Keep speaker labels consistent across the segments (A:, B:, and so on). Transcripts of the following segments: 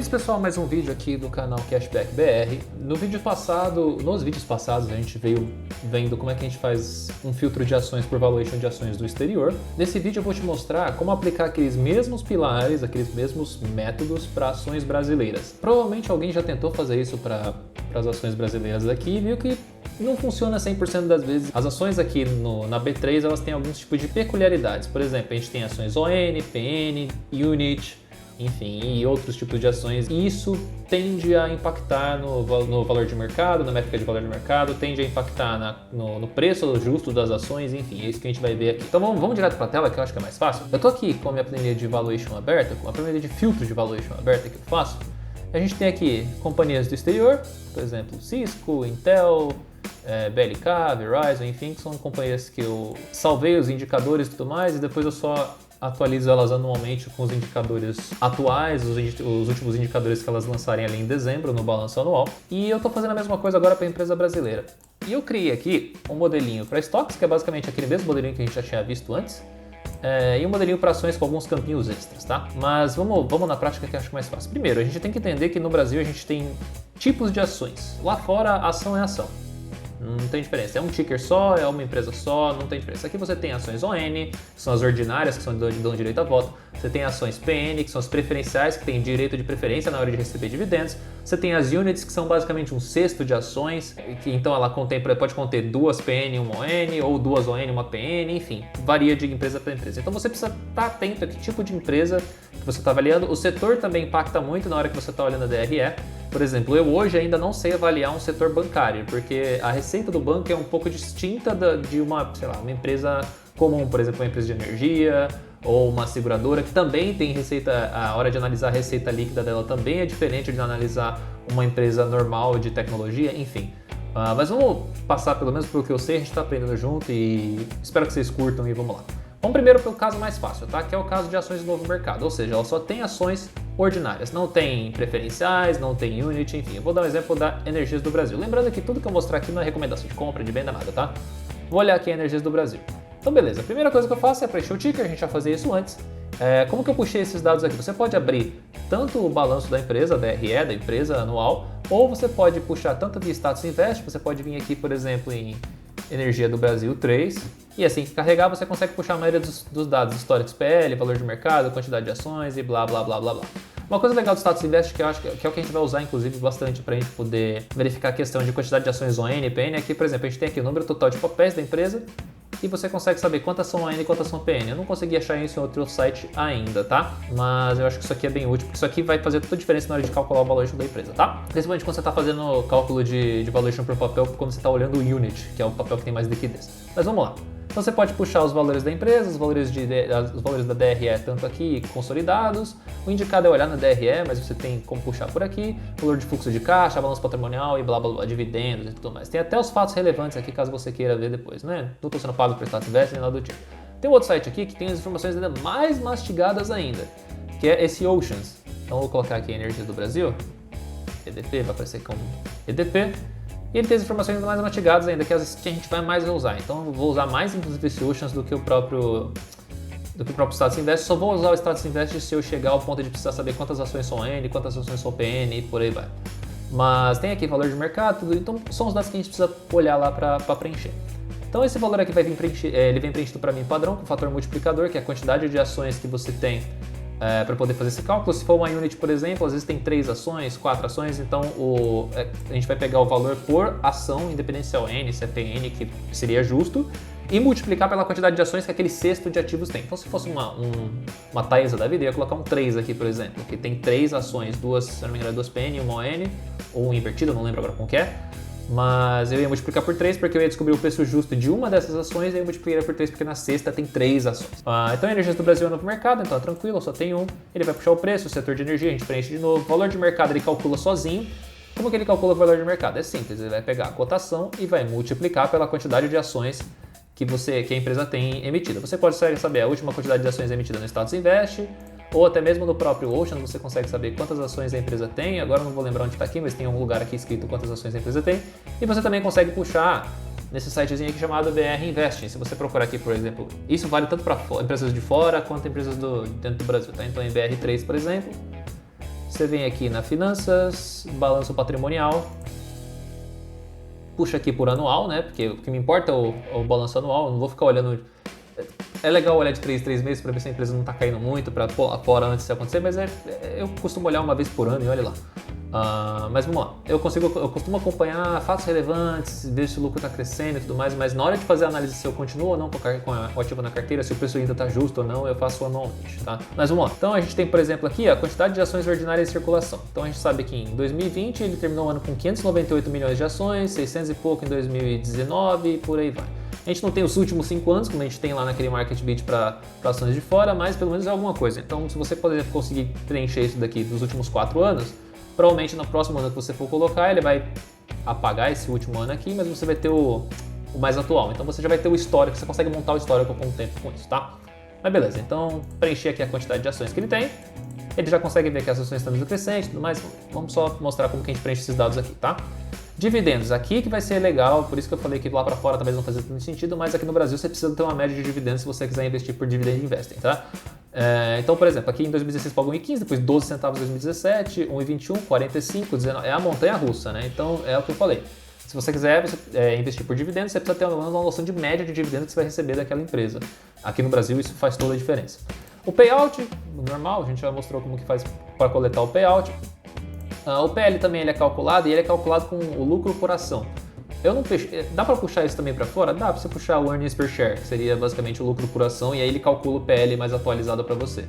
A: Bem-vindos, pessoal, a mais um vídeo aqui do canal Cashback BR. Nos vídeos passados a gente veio vendo como é que a gente faz um filtro de ações por valuation de ações do exterior. Nesse vídeo eu vou te mostrar como aplicar aqueles mesmos pilares, aqueles mesmos métodos para ações brasileiras. Provavelmente alguém já tentou fazer isso para as ações brasileiras aqui e viu que não funciona 100% das vezes. As ações aqui na B3 elas têm alguns tipos de peculiaridades. Por exemplo, a gente tem ações ON, PN, Unit, enfim, e outros tipos de ações, e isso tende a impactar no valor de mercado, na métrica de valor de mercado, tende a impactar no preço justo das ações, enfim, é isso que a gente vai ver aqui. Então vamos direto para a tela, que eu acho que é mais fácil. Eu tô aqui com a minha planilha de valuation aberta, com a planilha de filtro de valuation aberta que eu faço. A gente tem aqui companhias do exterior, por exemplo, Cisco, Intel, BLK, Verizon, enfim, que são companhias que eu salvei os indicadores e tudo mais, e depois eu só atualizo elas anualmente com os indicadores atuais, os últimos indicadores que elas lançarem ali em dezembro no balanço anual. E eu estou fazendo a mesma coisa agora para a empresa brasileira. E eu criei aqui um modelinho para estoques, que é basicamente aquele mesmo modelinho que a gente já tinha visto antes, e um modelinho para ações com alguns campinhos extras, tá? Mas vamos na prática que eu acho mais fácil. Primeiro, a gente tem que entender que no Brasil a gente tem tipos de ações. Lá fora, ação é ação. Não tem diferença, é um ticker só, é uma empresa só, não tem diferença. Aqui você tem ações ON, que são as ordinárias, que dão direito a voto. Você tem ações PN, que são as preferenciais, que têm direito de preferência na hora de receber dividendos. Você tem as units, que são basicamente um cesto de ações, que então ela pode conter duas PN e uma ON, ou duas ON e uma PN, enfim, varia de empresa para empresa. Então você precisa estar atento a que tipo de empresa que você está avaliando. O setor também impacta muito na hora que você está olhando a DRE. Por exemplo, eu hoje ainda não sei avaliar um setor bancário, porque a receita do banco é um pouco distinta de uma empresa comum, por exemplo, uma empresa de energia ou uma seguradora, que também tem receita, a hora de analisar a receita líquida dela também é diferente de analisar uma empresa normal de tecnologia, enfim. Mas vamos passar pelo menos pelo que eu sei, a gente está aprendendo junto e espero que vocês curtam e vamos lá. Vamos primeiro pelo caso mais fácil, tá? Que é o caso de ações do novo mercado, ou seja, ela só tem ações ordinárias, não tem preferenciais, não tem unit, enfim. Eu vou dar um exemplo da Energias do Brasil. Lembrando que tudo que eu mostrar aqui não é recomendação de compra, de venda, nada, tá? Vou olhar aqui a Energias do Brasil. Então beleza, a primeira coisa que eu faço é preencher o ticker, a gente já fazia isso antes. Como que eu puxei esses dados aqui? Você pode abrir tanto o balanço da empresa, da DRE, da empresa anual, ou você pode puxar tanto via Status Invest, você pode vir aqui, por exemplo, em Energia do Brasil 3, e assim que carregar você consegue puxar a maioria dos dados históricos PL, valor de mercado, quantidade de ações e blá blá blá blá blá. Uma coisa legal do Status Invest que eu acho que é o que a gente vai usar inclusive bastante para a gente poder verificar a questão de quantidade de ações ON e PN, aqui por exemplo a gente tem aqui o número total de papéis da empresa e você consegue saber quantas são ON e quantas são PN. Eu não consegui achar isso em outro site ainda, tá? Mas eu acho que isso aqui é bem útil, porque isso aqui vai fazer toda a diferença na hora de calcular o valuation da empresa, tá? Principalmente quando você está fazendo o cálculo de valuation por papel, quando você está olhando o unit, que é o papel que tem mais liquidez. Mas vamos lá. Então você pode puxar os valores da empresa, os valores da DRE, tanto aqui consolidados. O indicado é olhar na DRE, mas você tem como puxar por aqui, valor de fluxo de caixa, balanço patrimonial e blá blá blá, dividendos e tudo mais. Tem até os fatos relevantes aqui, caso você queira ver depois, né? Não estou sendo pago por Status Invest nem nada do tipo. Tem um outro site aqui que tem as informações ainda mais mastigadas ainda, que é esse Oceans. Então eu vou colocar aqui Energias do Brasil, EDP, vai aparecer como EDP. E ele tem as informações mais mastigadas ainda, que a gente vai mais usar. Então eu vou usar mais inclusive esse Oceans do que o próprio Status Invest. Só vou usar o Status Invest se eu chegar ao ponto de precisar saber quantas ações são ON, quantas ações são PN e por aí vai. Mas tem aqui valor de mercado, tudo. Então são os dados que a gente precisa olhar lá para preencher. Então esse valor aqui vai vir ele vem preenchido para mim padrão, com o fator multiplicador, que é a quantidade de ações que você tem para poder fazer esse cálculo. Se for uma unit, por exemplo, às vezes tem 3 ações, 4 ações, então a gente vai pegar o valor por ação, independente se é ON, se é PN, que seria justo, e multiplicar pela quantidade de ações que aquele cesto de ativos tem. Então se fosse uma Taesa da vida, eu ia colocar um 3 aqui, por exemplo, que tem 3 ações, se não me engano, 2 PN e uma ON, ou invertido, não lembro agora como que é. Mas eu ia multiplicar por 3 porque eu ia descobrir o preço justo de uma dessas ações e eu multiplicaria por 3 porque na sexta tem 3 ações. Então a Energias do Brasil é novo mercado, então é tranquilo, só tem um. Ele vai puxar o preço, o setor de energia, a gente preenche de novo. O valor de mercado ele calcula sozinho. Como que ele calcula o valor de mercado? É simples, ele vai pegar a cotação e vai multiplicar pela quantidade de ações que a empresa tem emitida. Você pode saber a última quantidade de ações emitida no Status Invest, ou até mesmo no próprio Ocean você consegue saber quantas ações a empresa tem. Agora eu não vou lembrar onde está aqui, mas tem um lugar aqui escrito quantas ações a empresa tem. E você também consegue puxar nesse sitezinho aqui chamado BR Investing. Se você procurar aqui, por exemplo, isso vale tanto para empresas de fora quanto empresas dentro do Brasil, tá? Então em BR3, por exemplo, Você vem aqui na finanças, balanço patrimonial, puxa aqui por anual, né? Porque o que me importa é o balanço anual, eu não vou ficar olhando. É legal olhar de 3 meses para ver se a empresa não está caindo muito, para fora antes de acontecer, mas eu costumo olhar uma vez por ano e olha lá. Mas vamos lá, eu costumo acompanhar fatos relevantes, ver se o lucro está crescendo e tudo mais, mas na hora de fazer a análise se eu continuo ou não com o ativo na carteira, se o preço ainda está justo ou não, eu faço anualmente, tá? Mas vamos lá, então a gente tem, por exemplo, aqui a quantidade de ações ordinárias em circulação. Então a gente sabe que em 2020 ele terminou o ano com 598 milhões de ações, 600 e pouco em 2019 e por aí vai. A gente não tem os últimos 5 anos, como a gente tem lá naquele Market Beat para ações de fora, mas pelo menos é alguma coisa. Então se você, por exemplo, conseguir preencher isso daqui dos últimos 4 anos, provavelmente no próximo ano que você for colocar, ele vai apagar esse último ano aqui, mas você vai ter o mais atual. Então você já vai ter o histórico, você consegue montar o histórico com o tempo com isso, tá? Mas beleza, então preencher aqui a quantidade de ações que ele tem. Ele já consegue ver que as ações estão indo crescente e tudo mais. Vamos só mostrar como que a gente preenche esses dados aqui, tá? Dividendos, aqui que vai ser legal, por isso que eu falei que lá para fora talvez não fazia tanto sentido, mas aqui no Brasil você precisa ter uma média de dividendos se você quiser investir por Dividend Investing, tá? Então, por exemplo, aqui em 2016 pagou 1,15, depois 12 centavos em 2017, 1,21, 45, 19, é a montanha russa, né? Então é o que eu falei. Se você quiser investir por dividendos, você precisa ter uma noção de média de dividendos que você vai receber daquela empresa. Aqui no Brasil isso faz toda a diferença. O payout, normal, a gente já mostrou como que faz para coletar o payout. O PL também ele é calculado e ele é calculado com o lucro por ação. Dá para puxar isso também para fora? Dá para você puxar o earnings per share, que seria basicamente o lucro por ação, e aí ele calcula o PL mais atualizado para você.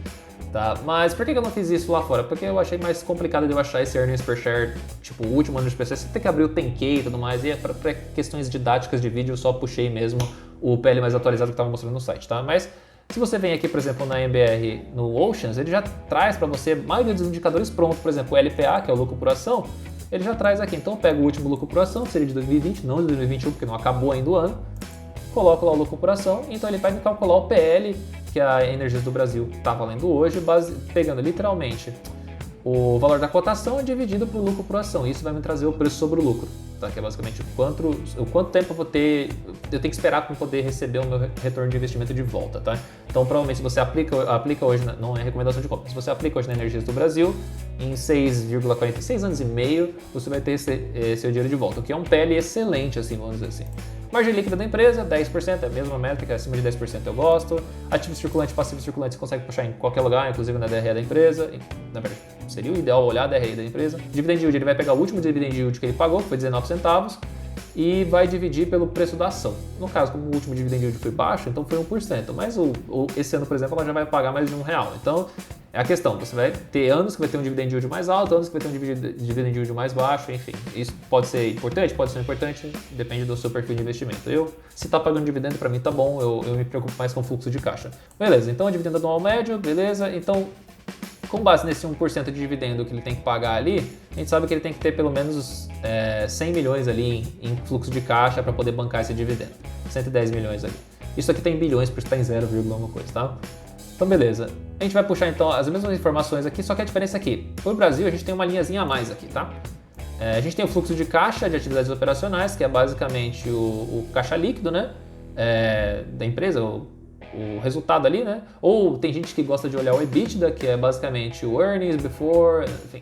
A: Tá? Mas por que eu não fiz isso lá fora? Porque eu achei mais complicado de eu achar esse earnings per share, tipo, o último ano de PC, você tem que abrir o 10K e tudo mais, e para questões didáticas de vídeo eu só puxei mesmo o PL mais atualizado que estava mostrando no site, tá? Mas se você vem aqui, por exemplo, na MBR no Oceans, ele já traz para você a maioria dos indicadores prontos, por exemplo, o LPA, que é o lucro por ação, ele já traz aqui. Então eu pego o último lucro por ação, que seria de 2020, não de 2021, porque não acabou ainda o ano, coloco lá o lucro por ação, então ele vai me calcular o PL, que a Energias do Brasil está valendo hoje, pegando literalmente o valor da cotação dividido por lucro por ação. Isso vai me trazer o preço sobre o lucro, tá? Que é basicamente o quanto tempo eu tenho que esperar para poder receber o meu retorno de investimento de volta, tá? Então provavelmente se você aplica hoje, não é recomendação de compra, se você aplica hoje na Energias do Brasil, em 6,46 anos e meio, você vai ter seu dinheiro de volta, o que é um PL excelente, assim, vamos dizer assim. Margem líquida da empresa, 10%, é a mesma métrica, acima de 10% eu gosto. Ativo circulante e passivo circulante você consegue puxar em qualquer lugar, inclusive na DRE da empresa. Na verdade, seria o ideal olhar a DRE da empresa. Dividend yield, ele vai pegar o último dividend yield que ele pagou, que foi 19 centavos, e vai dividir pelo preço da ação. No caso, como o último dividend yield foi baixo, então foi 1%, mas esse ano, por exemplo, ela já vai pagar mais de R$1. Então, é a questão, você vai ter anos que vai ter um dividend yield mais alto, anos que vai ter um dividend yield mais baixo, enfim. Isso pode ser importante, pode ser importante, depende do seu perfil de investimento. Se está pagando dividendo, para mim tá bom, eu me preocupo mais com o fluxo de caixa. Beleza, então dividendo anual médio, beleza, então com base nesse 1% de dividendo que ele tem que pagar ali, a gente sabe que ele tem que ter pelo menos 100 milhões ali em fluxo de caixa para poder bancar esse dividendo. 110 milhões ali. Isso aqui tem bilhões, por isso está em 0, alguma coisa, tá? Então beleza. A gente vai puxar então as mesmas informações aqui, só que a diferença aqui. Para o Brasil a gente tem uma linhazinha a mais aqui, tá? A gente tem o fluxo de caixa de atividades operacionais, que é basicamente o caixa líquido, né? Da empresa, o resultado ali, né? Ou tem gente que gosta de olhar o EBITDA, que é basicamente o earnings before, enfim.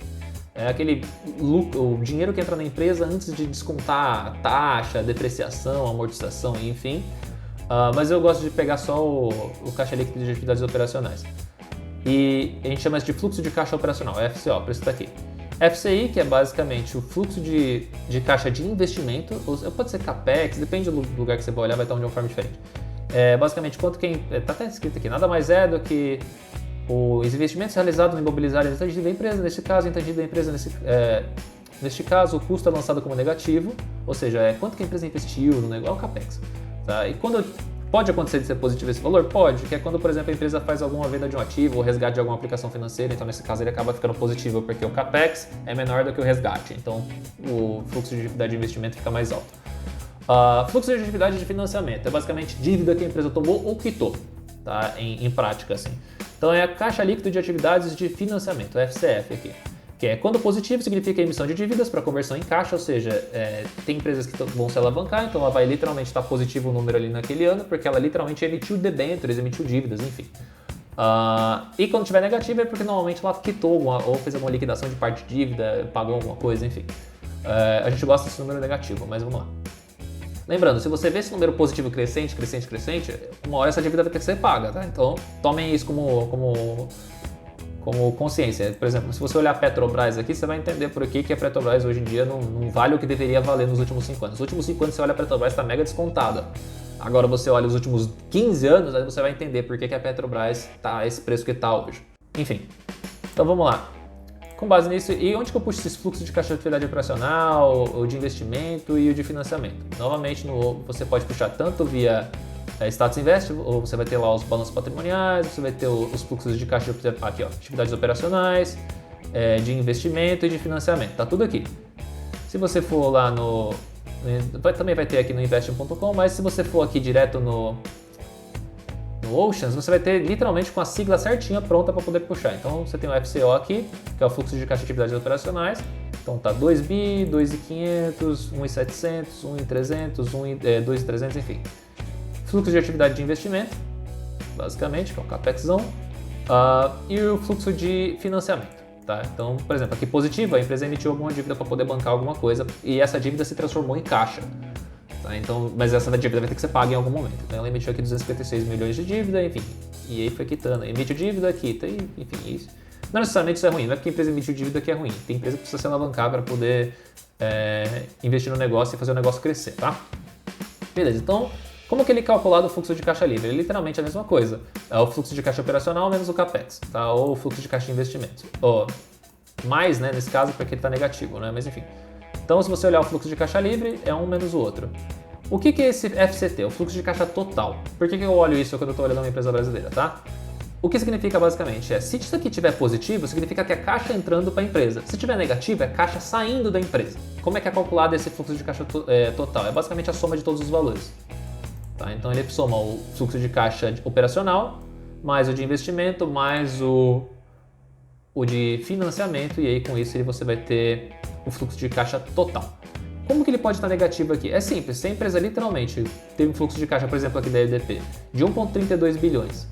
A: É aquele o dinheiro que entra na empresa antes de descontar a taxa, depreciação, amortização, enfim. Mas eu gosto de pegar só o caixa líquido de atividades operacionais. E a gente chama isso de fluxo de caixa operacional, FCO, por isso está aqui. FCI, que é basicamente o fluxo de caixa de investimento, ou pode ser CAPEX, depende do lugar que você vai olhar, vai estar de uma forma diferente. Basicamente, quanto está até escrito aqui, nada mais é do que os investimentos realizados no imobiliário intangível da empresa, neste caso, intangível da empresa, neste caso, o custo é lançado como negativo, ou seja, quanto que a empresa investiu no negócio, é o CAPEX. Tá? E quando pode acontecer de ser positivo esse valor? Pode, que é quando, por exemplo, a empresa faz alguma venda de um ativo ou resgate de alguma aplicação financeira, então nesse caso ele acaba ficando positivo, porque o CAPEX é menor do que o resgate, então o fluxo de atividade de investimento fica mais alto. Fluxo de atividade de financiamento é basicamente dívida que a empresa tomou ou quitou, tá? Em prática, assim. Então é a caixa líquido de atividades de financiamento, FCF aqui. Que é quando positivo significa emissão de dívidas para conversão em caixa, ou seja, tem empresas que vão se alavancar, então ela vai literalmente estar positivo o número ali naquele ano, porque ela literalmente emitiu debêntures, emitiu dívidas, enfim. E quando tiver negativo é porque normalmente ela quitou ou fez alguma liquidação de parte de dívida, pagou alguma coisa, enfim. A gente gosta desse número negativo, mas vamos lá. Lembrando, se você vê esse número positivo crescente, uma hora essa dívida vai ter que ser paga, tá? Então tomem isso como consciência. Por exemplo, se você olhar a Petrobras aqui, você vai entender por que a Petrobras hoje em dia não vale o que deveria valer nos últimos 5 anos. Nos últimos 5 anos você olha a Petrobras, está mega descontada. Agora você olha os últimos 15 anos, aí você vai entender por que a Petrobras está a esse preço que está hoje. Enfim, então vamos lá. Com base nisso, e onde que eu puxo esses fluxos de caixa de atividade operacional, o de investimento e o de financiamento? Novamente, você pode puxar tanto via Status Invest, ou você vai ter lá os balanços patrimoniais, você vai ter os fluxos de caixa de aqui, ó, atividades operacionais, de investimento e de financiamento. Tá tudo aqui. Se você for lá também vai ter aqui no investing.com, mas se você for aqui direto no Oceans, você vai ter literalmente com a sigla certinha pronta para poder puxar. Então você tem o FCO aqui, que é o fluxo de caixa de atividades operacionais. Então tá 2 bi, 2.500, 1.700, 1.300, 2.300, enfim. Fluxo de atividade de investimento, basicamente, que é o CAPEXão, e o fluxo de financiamento. Tá? Então, por exemplo, aqui positivo, a empresa emitiu alguma dívida para poder bancar alguma coisa e essa dívida se transformou em caixa. Tá? Então, mas essa dívida vai ter que ser paga em algum momento. Então ela emitiu aqui 256 milhões de dívida, enfim, e aí foi quitando. Emite dívida, quita, enfim, isso. Não necessariamente isso é ruim, não é porque a empresa emitiu dívida que é ruim. Tem empresa que precisa se alavancar para poder investir no negócio e fazer o negócio crescer, tá? Beleza, então, como que ele é calculado o fluxo de caixa livre? Ele é literalmente a mesma coisa. É o fluxo de caixa operacional menos o CAPEX, tá? Ou o fluxo de caixa de investimento. Mais, né, nesse caso, porque ele está negativo, né? Mas enfim. Então, se você olhar o fluxo de caixa livre, é um menos o outro. O que é esse FCT? O fluxo de caixa total. Por que eu olho isso quando eu estou olhando uma empresa brasileira, tá? O que significa basicamente se isso aqui estiver positivo, significa que é caixa entrando para a empresa. Se estiver negativo, é caixa saindo da empresa. Como é que é calculado esse fluxo de caixa total? É basicamente a soma de todos os valores. Tá? Então ele soma o fluxo de caixa operacional, mais o de investimento, mais o de financiamento, e aí com isso você vai ter o fluxo de caixa total. Como que ele pode estar negativo aqui? É simples, se a empresa literalmente teve um fluxo de caixa, por exemplo aqui da EDP, de 1,32 bilhões,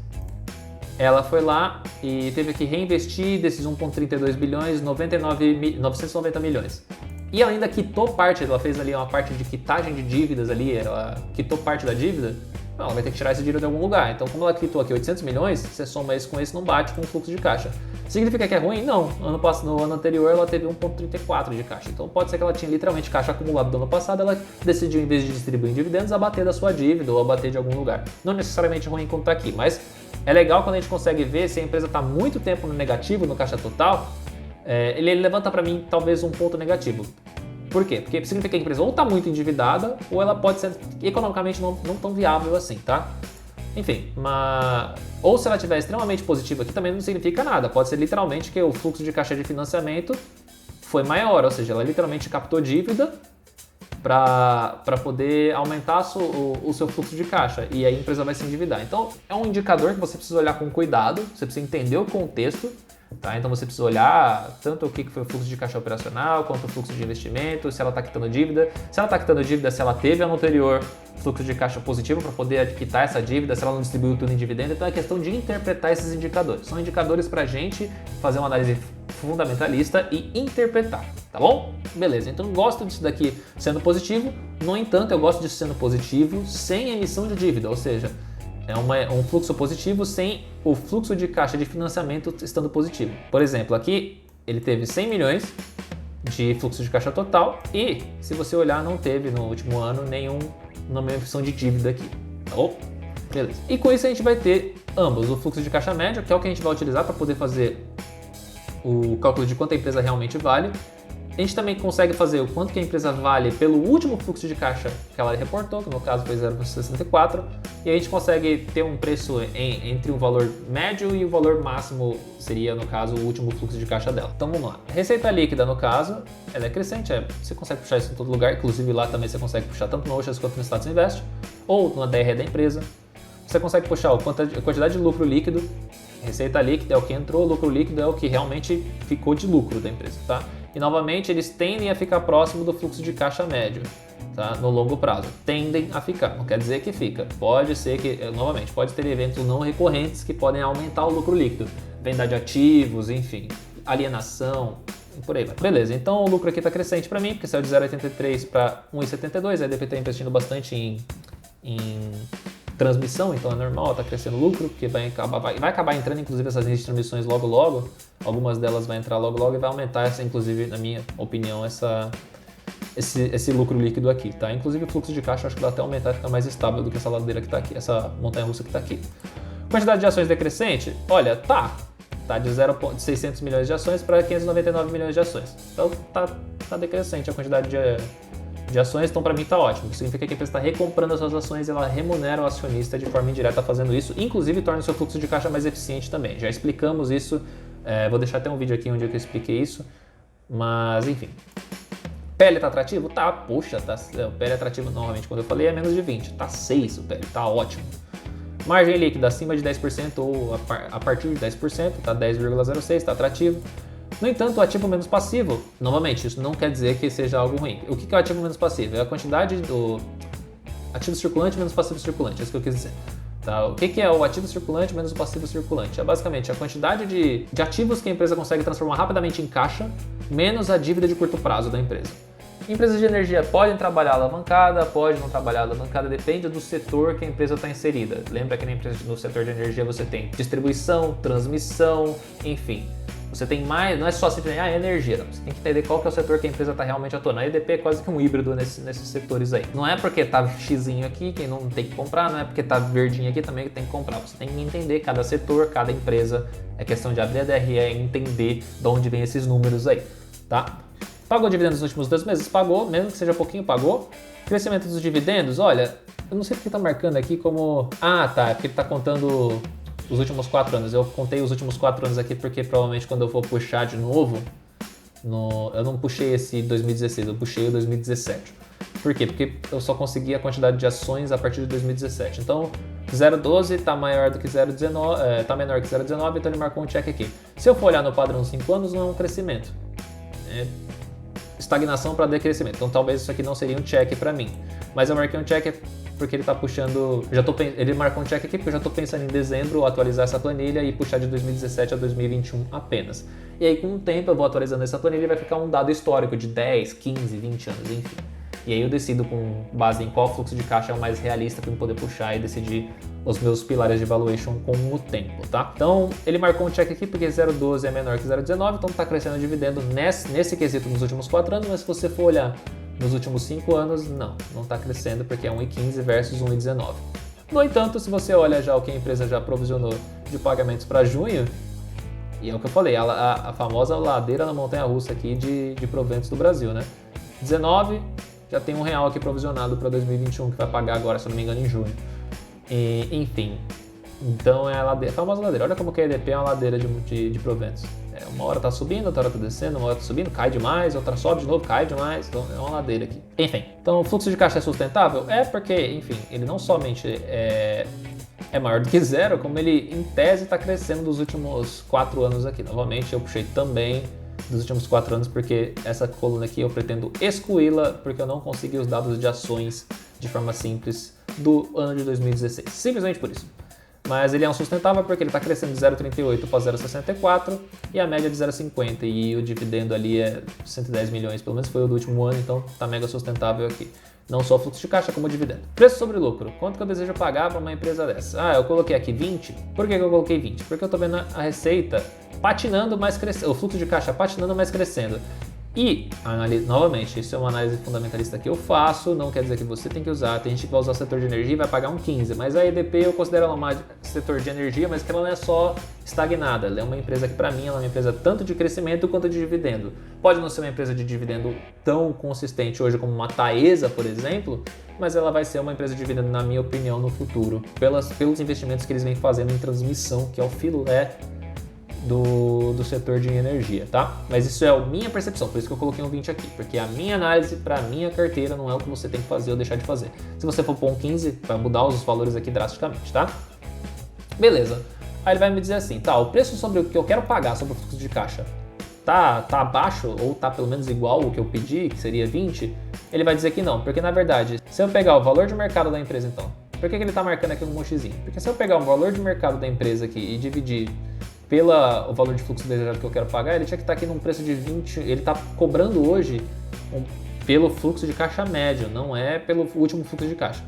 A: ela foi lá e teve que reinvestir desses 1,32 bilhões, 990 milhões. E ela ainda quitou parte, ela fez ali uma parte de quitagem de dívidas ali, ela quitou parte da dívida, não, ela vai ter que tirar esse dinheiro de algum lugar. Então, como ela quitou aqui 800 milhões, você soma isso com esse, não bate com o fluxo de caixa. Significa que é ruim? Não. No ano anterior ela teve 1,34 de caixa. Então, pode ser que ela tinha literalmente caixa acumulado do ano passado, ela decidiu, em vez de distribuir em dividendos, abater da sua dívida ou abater de algum lugar. Não necessariamente ruim quanto tá aqui, mas é legal quando a gente consegue ver se a empresa está muito tempo no negativo, no caixa total, ele levanta para mim talvez um ponto negativo. Por quê? Porque significa que a empresa ou está muito endividada ou ela pode ser economicamente não tão viável assim, tá? Enfim, ou se ela estiver extremamente positiva aqui também não significa nada. Pode ser literalmente que o fluxo de caixa de financiamento foi maior, ou seja, ela literalmente captou dívida para poder aumentar o seu fluxo de caixa e aí a empresa vai se endividar. Então é um indicador que você precisa olhar com cuidado, você precisa entender o contexto. Tá? Então você precisa olhar tanto o que foi o fluxo de caixa operacional, quanto o fluxo de investimento, se ela está quitando dívida. Se ela está quitando dívida, se ela teve ano anterior fluxo de caixa positivo para poder quitar essa dívida, se ela não distribuiu tudo em dividendo. Então é questão de interpretar esses indicadores. São indicadores para a gente fazer uma análise fundamentalista e interpretar, tá bom? Beleza, então eu gosto disso daqui sendo positivo, no entanto eu gosto disso sendo positivo sem emissão de dívida, ou seja, é um fluxo positivo sem o fluxo de caixa de financiamento estando positivo. Por exemplo, aqui ele teve 100 milhões de fluxo de caixa total e, se você olhar, não teve no último ano nenhuma emissão de dívida aqui. Tá bom? Beleza. E com isso a gente vai ter ambos, o fluxo de caixa médio, que é o que a gente vai utilizar para poder fazer o cálculo de quanto a empresa realmente vale. A gente também consegue fazer o quanto que a empresa vale pelo último fluxo de caixa que ela reportou, que no caso foi 0,64, e a gente consegue ter um preço entre o valor médio e o valor máximo, seria no caso o último fluxo de caixa dela. Então vamos lá. Receita líquida, no caso, ela é crescente, você consegue puxar isso em todo lugar, inclusive lá também você consegue puxar tanto no Oceans quanto no Status Invest, ou na DRE da empresa. Você consegue puxar a quantidade de lucro líquido. Receita líquida é o que entrou, lucro líquido é o que realmente ficou de lucro da empresa, tá? E novamente eles tendem a ficar próximo do fluxo de caixa médio, tá? No longo prazo. Tendem a ficar, não quer dizer que fica. Pode ser que, novamente, pode ter eventos não recorrentes que podem aumentar o lucro líquido. Venda de ativos, enfim, alienação, e por aí vai. Beleza, então o lucro aqui está crescente para mim, porque saiu de 0,83 para 1,72, a EDP está investindo bastante em transmissão, então é normal, está crescendo o lucro, porque vai acabar entrando, inclusive, essas linhas de transmissões logo, algumas delas vai entrar logo e vai aumentar, inclusive, na minha opinião, esse lucro líquido aqui, tá? Inclusive o fluxo de caixa acho que vai até aumentar e ficar mais estável do que essa ladeira que está aqui, essa montanha-russa que está aqui. Quantidade de ações decrescente? Olha, tá de 600 milhões de ações para 599 milhões de ações. Então tá decrescente a quantidade de ações, então para mim tá ótimo. Isso significa que a empresa está recomprando as suas ações e ela remunera o acionista de forma indireta fazendo isso, inclusive torna o seu fluxo de caixa mais eficiente também. Já explicamos isso, vou deixar até um vídeo aqui onde eu expliquei isso, mas enfim. PL tá atrativo? Tá, poxa, o PL atrativo novamente, quando eu falei é menos de 20, tá 6 o PL, tá ótimo. Margem líquida acima de 10% ou a partir de 10%, tá 10,06, tá atrativo. No entanto, o ativo menos passivo, novamente, isso não quer dizer que seja algo ruim. O que é o ativo menos passivo? É a quantidade do ativo circulante menos passivo circulante, é isso que eu quis dizer. Tá? O que é o ativo circulante menos o passivo circulante? É basicamente a quantidade de ativos que a empresa consegue transformar rapidamente em caixa, menos a dívida de curto prazo da empresa. Empresas de energia podem trabalhar alavancada, pode não trabalhar alavancada, depende do setor que a empresa está inserida. Lembra que no setor de energia você tem distribuição, transmissão, enfim. Você tem mais, não é só simplesmente energia, não. Você tem que entender qual que é o setor que a empresa está realmente atuando. A EDP é quase que um híbrido nesses setores aí. Não é porque tá xizinho aqui que não tem que comprar, não é porque tá verdinho aqui também que tem que comprar. Você tem que entender cada setor, cada empresa. É questão de abrir a DRE e entender de onde vem esses números aí, tá? Pagou dividendos nos últimos 2 meses? Pagou, mesmo que seja pouquinho, pagou. Crescimento dos dividendos, olha, eu não sei porque está marcando aqui como... Ah, tá, é porque ele está contando os últimos 4 anos. Eu contei os últimos 4 anos aqui porque provavelmente quando eu for puxar de novo, eu não puxei esse 2016, eu puxei o 2017. Por quê? Porque eu só consegui a quantidade de ações a partir de 2017. Então, 0,12 está maior do que 0,19, está menor que 0,19, então ele marcou um check aqui. Se eu for olhar no padrão 5 anos, não é um crescimento. É estagnação para decrescimento. Então talvez isso aqui não seria um check para mim. Mas eu marquei um check porque ele está puxando... Ele marcou um check aqui porque eu já estou pensando em dezembro atualizar essa planilha e puxar de 2017 a 2021 apenas. E aí com o tempo eu vou atualizando essa planilha e vai ficar um dado histórico de 10, 15, 20 anos, enfim. E aí eu decido com base em qual fluxo de caixa é o mais realista para eu poder puxar e decidir os meus pilares de valuation com o tempo, tá? Então, ele marcou um check aqui porque 0,12 é menor que 0,19, então tá crescendo o dividendo nesse quesito nos últimos 4 anos, mas se você for olhar nos últimos 5 anos, não tá crescendo porque é 1,15 versus 1,19. No entanto, se você olha já o que a empresa já provisionou de pagamentos para junho, e é o que eu falei, a famosa ladeira na montanha-russa aqui de proventos do Brasil, né? 19, já tem R$1 aqui provisionado para 2021 que vai pagar agora, se eu não me engano, em junho. E, enfim, então é a famosa ladeira. Olha como que a EDP é uma ladeira de proventos. Uma hora tá subindo, outra hora tá descendo, uma hora tá subindo, cai demais, outra sobe de novo, cai demais. Então é uma ladeira aqui. Enfim, então o fluxo de caixa é sustentável? É porque, enfim, ele não somente é maior do que zero, como ele em tese está crescendo dos últimos 4 anos aqui. Novamente, eu puxei também dos últimos 4 anos porque essa coluna aqui eu pretendo excluí-la porque eu não consegui os dados de ações de forma simples do ano de 2016. Simplesmente por isso. Mas ele é um sustentável porque ele está crescendo de 0,38 para 0,64 e a média de 0,50 e o dividendo ali é 110 milhões, pelo menos foi o do último ano, então está mega sustentável aqui. Não só o fluxo de caixa, como o dividendo. Preço sobre lucro. Quanto que eu desejo pagar para uma empresa dessa? Ah, eu coloquei aqui 20. Por que eu coloquei 20? Porque eu estou vendo a receita patinando, mais crescendo, o fluxo de caixa patinando, mais crescendo. E, novamente, isso é uma análise fundamentalista que eu faço, não quer dizer que você tem que usar, tem gente que vai usar o setor de energia e vai pagar um 15, mas a EDP eu considero ela uma setor de energia, mas que ela não é só estagnada, ela é uma empresa que para mim ela é uma empresa tanto de crescimento quanto de dividendo. Pode não ser uma empresa de dividendo tão consistente hoje como uma Taesa, por exemplo, mas ela vai ser uma empresa de dividendo, na minha opinião, no futuro, pelos investimentos que eles vêm fazendo em transmissão, que é o filé do setor de energia, tá? Mas isso é a minha percepção, por isso que eu coloquei um 20 aqui, porque a minha análise para a minha carteira não é o que você tem que fazer ou deixar de fazer. Se você for pôr um 15, vai mudar os valores aqui drasticamente, tá? Beleza. Aí ele vai me dizer assim, tá, o preço sobre o que eu quero pagar sobre o fluxo de caixa tá abaixo ou tá pelo menos igual o que eu pedi, que seria 20, ele vai dizer que não, porque na verdade, se eu pegar o valor de mercado da empresa então, por que ele tá marcando aqui um montezinho? Porque se eu pegar o valor de mercado da empresa aqui e dividir o valor de fluxo desejado que eu quero pagar, ele tinha que estar aqui num preço de 20, ele tá cobrando hoje pelo fluxo de caixa médio, não é pelo último fluxo de caixa.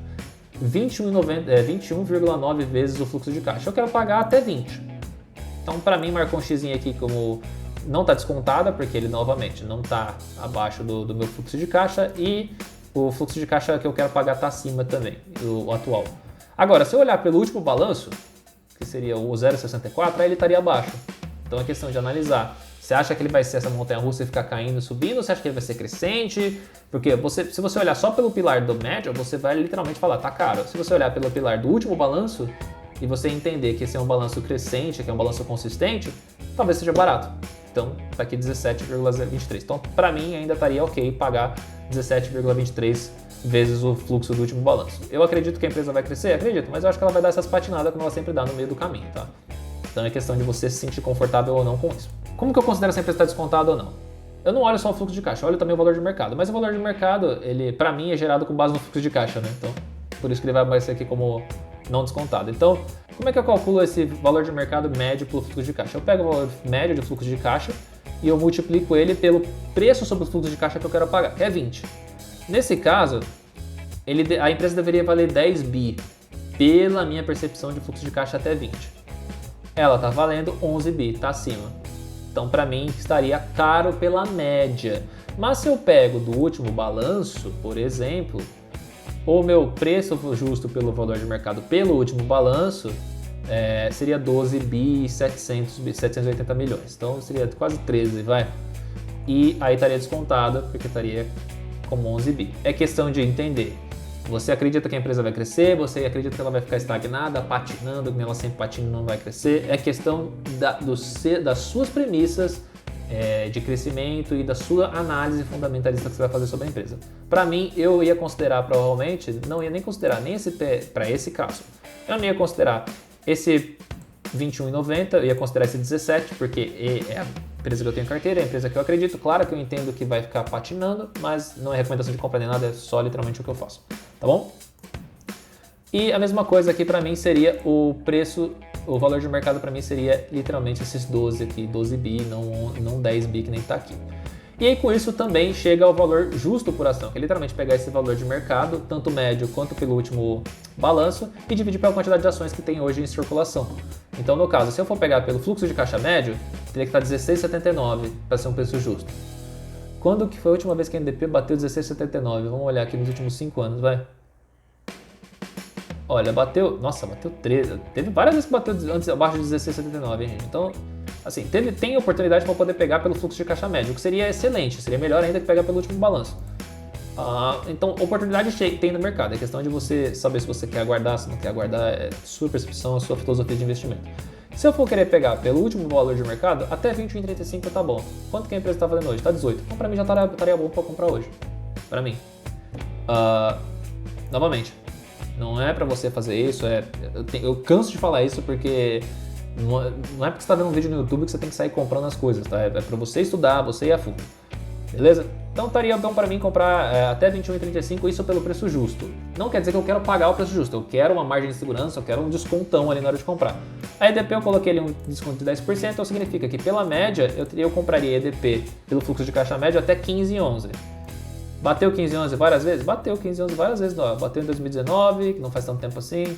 A: 21,9 vezes o fluxo de caixa. Eu quero pagar até 20. Então, para mim, marcou um x aqui como não está descontada, porque ele novamente não está abaixo do meu fluxo de caixa e o fluxo de caixa que eu quero pagar está acima também, o atual. Agora, se eu olhar pelo último balanço, que seria o 0,64, aí ele estaria abaixo. Então é questão de analisar. Você acha que ele vai ser essa montanha-russa e ficar caindo e subindo? Ou você acha que ele vai ser crescente? Porque se você olhar só pelo pilar do médio, você vai literalmente falar, tá caro. Se você olhar pelo pilar do último balanço e você entender que esse é um balanço crescente, que é um balanço consistente, talvez seja barato. Então, tá aqui 17,23. Então, para mim, ainda estaria ok pagar 17,23 vezes o fluxo do último balanço. Eu acredito que a empresa vai crescer? Acredito, mas eu acho que ela vai dar essas patinadas como ela sempre dá no meio do caminho, tá? Então é questão de você se sentir confortável ou não com isso. Como que eu considero se a empresa está descontada ou não? Eu não olho só o fluxo de caixa, eu olho também o valor de mercado. Mas o valor de mercado, ele, para mim, é gerado com base no fluxo de caixa, né? Então, por isso que ele vai aparecer aqui como não descontado. Então, como é que eu calculo esse valor de mercado médio pelo fluxo de caixa? Eu pego o valor médio de fluxo de caixa e eu multiplico ele pelo preço sobre o fluxo de caixa que eu quero pagar, que é 20. Nesse caso, a empresa deveria valer 10 bi pela minha percepção de fluxo de caixa até 20. Ela está valendo 11 bi, está acima. Então, para mim, estaria caro pela média. Mas se eu pego do último balanço, por exemplo, o meu preço justo pelo valor de mercado pelo último balanço seria 12 bi 780 milhões. Então, seria quase 13, vai. E aí estaria descontado, porque estaria como 11 bi. É questão de entender. Você acredita que a empresa vai crescer? Você acredita que ela vai ficar estagnada, patinando, como ela sempre patina e não vai crescer? É questão das suas premissas de crescimento e da sua análise fundamentalista que você vai fazer sobre a empresa. Para mim, eu ia considerar provavelmente, não ia nem considerar nem para esse caso. Eu não ia considerar esse 21,90, eu ia considerar esse 17, porque é a empresa que eu tenho carteira, é a empresa que eu acredito. Claro que eu entendo que vai ficar patinando, mas não é recomendação de compra nem nada, é só literalmente o que eu faço, tá bom? E a mesma coisa aqui para mim seria o preço, o valor de mercado para mim seria literalmente esses 12 aqui, 12 bi, não 10 bi que nem tá aqui. E aí com isso também chega ao valor justo por ação, que é literalmente pegar esse valor de mercado, tanto médio quanto pelo último balanço, e dividir pela quantidade de ações que tem hoje em circulação. Então no caso, se eu for pegar pelo fluxo de caixa médio, teria que estar 16,79 para ser um preço justo. Quando que foi a última vez que a NDP bateu 16,79? Vamos olhar aqui nos últimos 5 anos, vai. Olha, bateu 13. Teve várias vezes que bateu antes abaixo de 16,79, hein, gente? Então, assim, tem oportunidade para poder pegar pelo fluxo de caixa médio, o que seria excelente, seria melhor ainda que pegar pelo último balanço. Então, oportunidade tem no mercado, é questão de você saber se você quer aguardar, se não quer aguardar, é sua percepção, a sua filosofia de investimento. Se eu for querer pegar pelo último valor de mercado, até 21,35 tá bom. Quanto que a empresa está valendo hoje? Tá 18. Então, para mim já estaria bom para comprar hoje. Para mim. Novamente, não é para você fazer isso, eu canso de falar isso porque não é porque você está vendo um vídeo no YouTube que você tem que sair comprando as coisas, tá? É para você estudar, você ir a fundo. Beleza? Então estaria bom para mim comprar até 21,35, isso pelo preço justo. Não quer dizer que eu quero pagar o preço justo, eu quero uma margem de segurança, eu quero um descontão ali na hora de comprar. A EDP eu coloquei ali um desconto de 10%, então significa que pela média eu compraria EDP pelo fluxo de caixa médio até 15,11. Bateu 15,11 várias vezes? Bateu 15,11 várias vezes, não. Bateu em 2019, que não faz tanto tempo assim.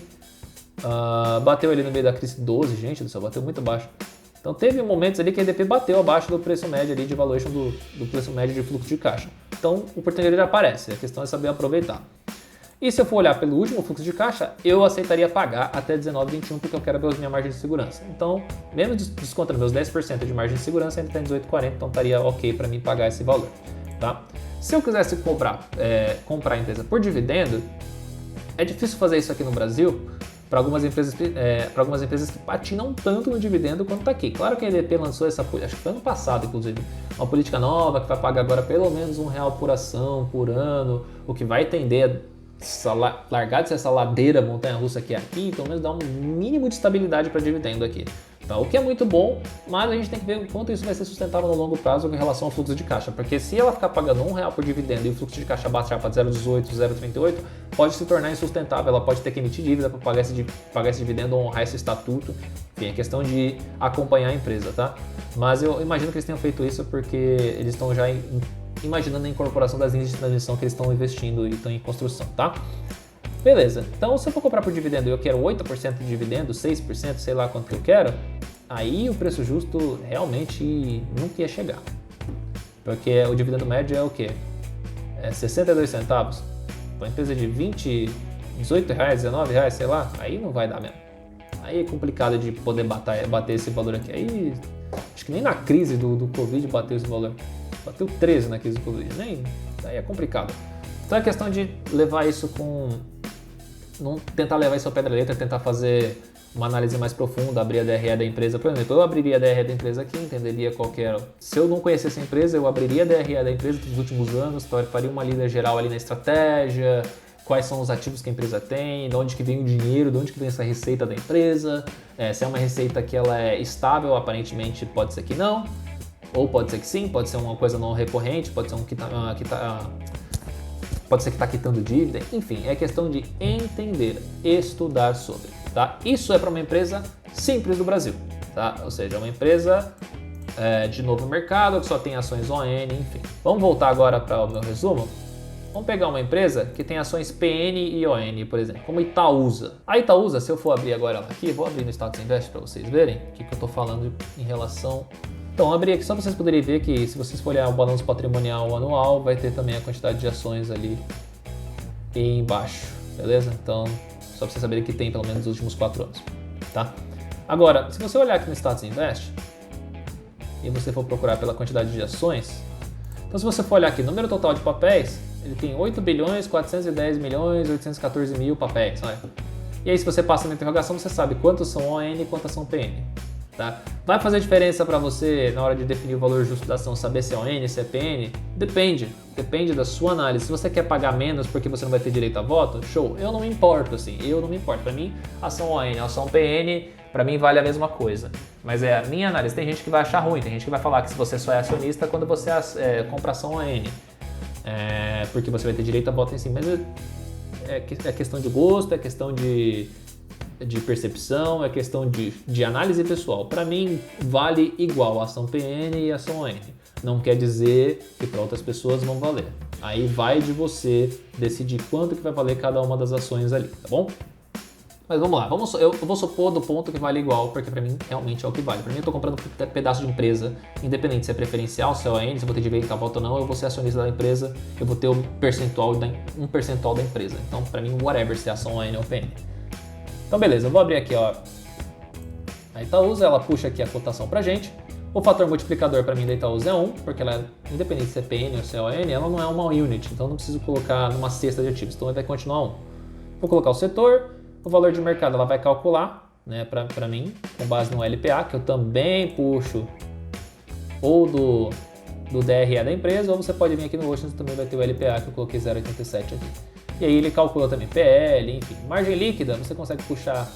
A: Bateu ali no meio da crise 12, gente do céu, bateu muito abaixo. Então teve momentos ali que a EDP bateu abaixo do preço médio ali de valuation do preço médio de fluxo de caixa. Então a oportunidade aparece, a questão é saber aproveitar. E se eu for olhar pelo último fluxo de caixa, eu aceitaria pagar até 19,21 porque eu quero ver a minha margem de segurança. Então, mesmo descontando meus 10% de margem de segurança, ainda está em 18,40, então estaria ok para mim pagar esse valor. Tá? Se eu quisesse comprar a empresa por dividendo, é difícil fazer isso aqui no Brasil para algumas empresas que patinam tanto no dividendo quanto está aqui. Claro que a EDP lançou essa política, acho que foi ano passado, inclusive, uma política nova que vai pagar agora pelo menos R$1 por ação por ano, o que vai tender a largar de ser essa ladeira montanha-russa que é aqui, pelo menos dar um mínimo de estabilidade para dividendo aqui. Tá? O que é muito bom, mas a gente tem que ver o quanto isso vai ser sustentável no longo prazo com relação ao fluxo de caixa, porque se ela ficar pagando R$1 por dividendo e o fluxo de caixa baixar para 0,18, 0,38, pode se tornar insustentável, ela pode ter que emitir dívida para pagar esse dividendo ou honrar esse estatuto. Enfim, é questão de acompanhar a empresa, tá? Mas eu imagino que eles tenham feito isso porque eles estão já imaginando a incorporação das linhas de transmissão que eles estão investindo e estão em construção, tá? Beleza, então se eu for comprar por dividendo e eu quero 8% de dividendo, 6%, sei lá quanto que eu quero, aí o preço justo realmente nunca ia chegar. Porque o dividendo médio é o quê? É 62 centavos. Para uma empresa de 20, 18 reais, 19 reais, sei lá, aí não vai dar mesmo. Aí é complicado de poder bater esse valor aqui. Aí, acho que nem na crise do Covid bateu esse valor. Bateu 13 na crise do Covid, aí é complicado. Então é questão de levar isso não tentar levar isso ao pé da letra, tentar fazer uma análise mais profunda, abrir a DRE da empresa. Por exemplo, eu abriria a DRE da empresa aqui, entenderia qual que era. Se eu não conhecesse a empresa, eu abriria a DRE da empresa dos últimos anos, faria uma lida geral ali na estratégia, quais são os ativos que a empresa tem, de onde que vem o dinheiro, de onde que vem essa receita da empresa, se é uma receita que ela é estável, aparentemente pode ser que não, ou pode ser que sim, pode ser uma coisa não recorrente, pode ser pode ser que está quitando dívida, enfim, é questão de entender, estudar sobre, tá? Isso é para uma empresa simples do Brasil, tá? Ou seja, uma empresa de novo mercado, que só tem ações ON, enfim. Vamos voltar agora para o meu resumo? Vamos pegar uma empresa que tem ações PN e ON, por exemplo, como Itaúsa. A Itaúsa, se eu for abrir agora ela aqui, vou abrir no Status Invest para vocês verem o que eu estou falando em relação... Então, abri aqui só para vocês poderem ver que se vocês for olhar o balanço patrimonial anual, vai ter também a quantidade de ações ali embaixo, beleza? Então, só para vocês saberem que tem pelo menos nos últimos 4 anos, tá? Agora, se você olhar aqui no Status Invest e você for procurar pela quantidade de ações, então se você for olhar aqui, número total de papéis, ele tem 8 bilhões, 410 milhões, 814 mil papéis, olha. E aí se você passa na interrogação, você sabe quantos são ON e quantas são PN. Tá? Vai fazer diferença para você na hora de definir o valor justo da ação, saber se é ON, se é PN? Depende da sua análise. Se você quer pagar menos porque você não vai ter direito a voto, show, eu não me importo, assim, Para mim, ação ON, ação PN, para mim vale a mesma coisa. Mas é a minha análise. Tem gente que vai achar ruim, tem gente que vai falar que se você só é acionista quando você compra ação ON, porque você vai ter direito a voto em si. Mas é questão de gosto, é questão de percepção, é questão de análise pessoal. Para mim, vale igual a ação PN e a ação ON. Não quer dizer que para outras pessoas vão valer. Aí vai de você decidir quanto que vai valer cada uma das ações ali, tá bom? Mas vamos lá, eu vou supor do ponto que vale igual, porque para mim realmente é o que vale. Para mim eu estou comprando pedaço de empresa, independente se é preferencial, se é ON, se eu vou ter direito a voto ou não, eu vou ser acionista da empresa, eu vou ter um percentual da empresa. Então para mim, whatever, se é ação ON ou PN. Então beleza, eu vou abrir aqui, ó, a Itaúsa, ela puxa aqui a cotação pra gente. O fator multiplicador para mim da Itaúsa é 1, porque ela é independente se é PN ou se é ON, ela não é uma unit, então não preciso colocar numa cesta de ativos, então vai continuar 1. Vou colocar o setor, o valor de mercado ela vai calcular, né, para mim, com base no LPA, que eu também puxo ou do DRE da empresa, ou você pode vir aqui no Oceans, também vai ter o LPA, que eu coloquei 0,87 aqui. E aí ele calcula também PL, enfim. Margem líquida, você consegue puxar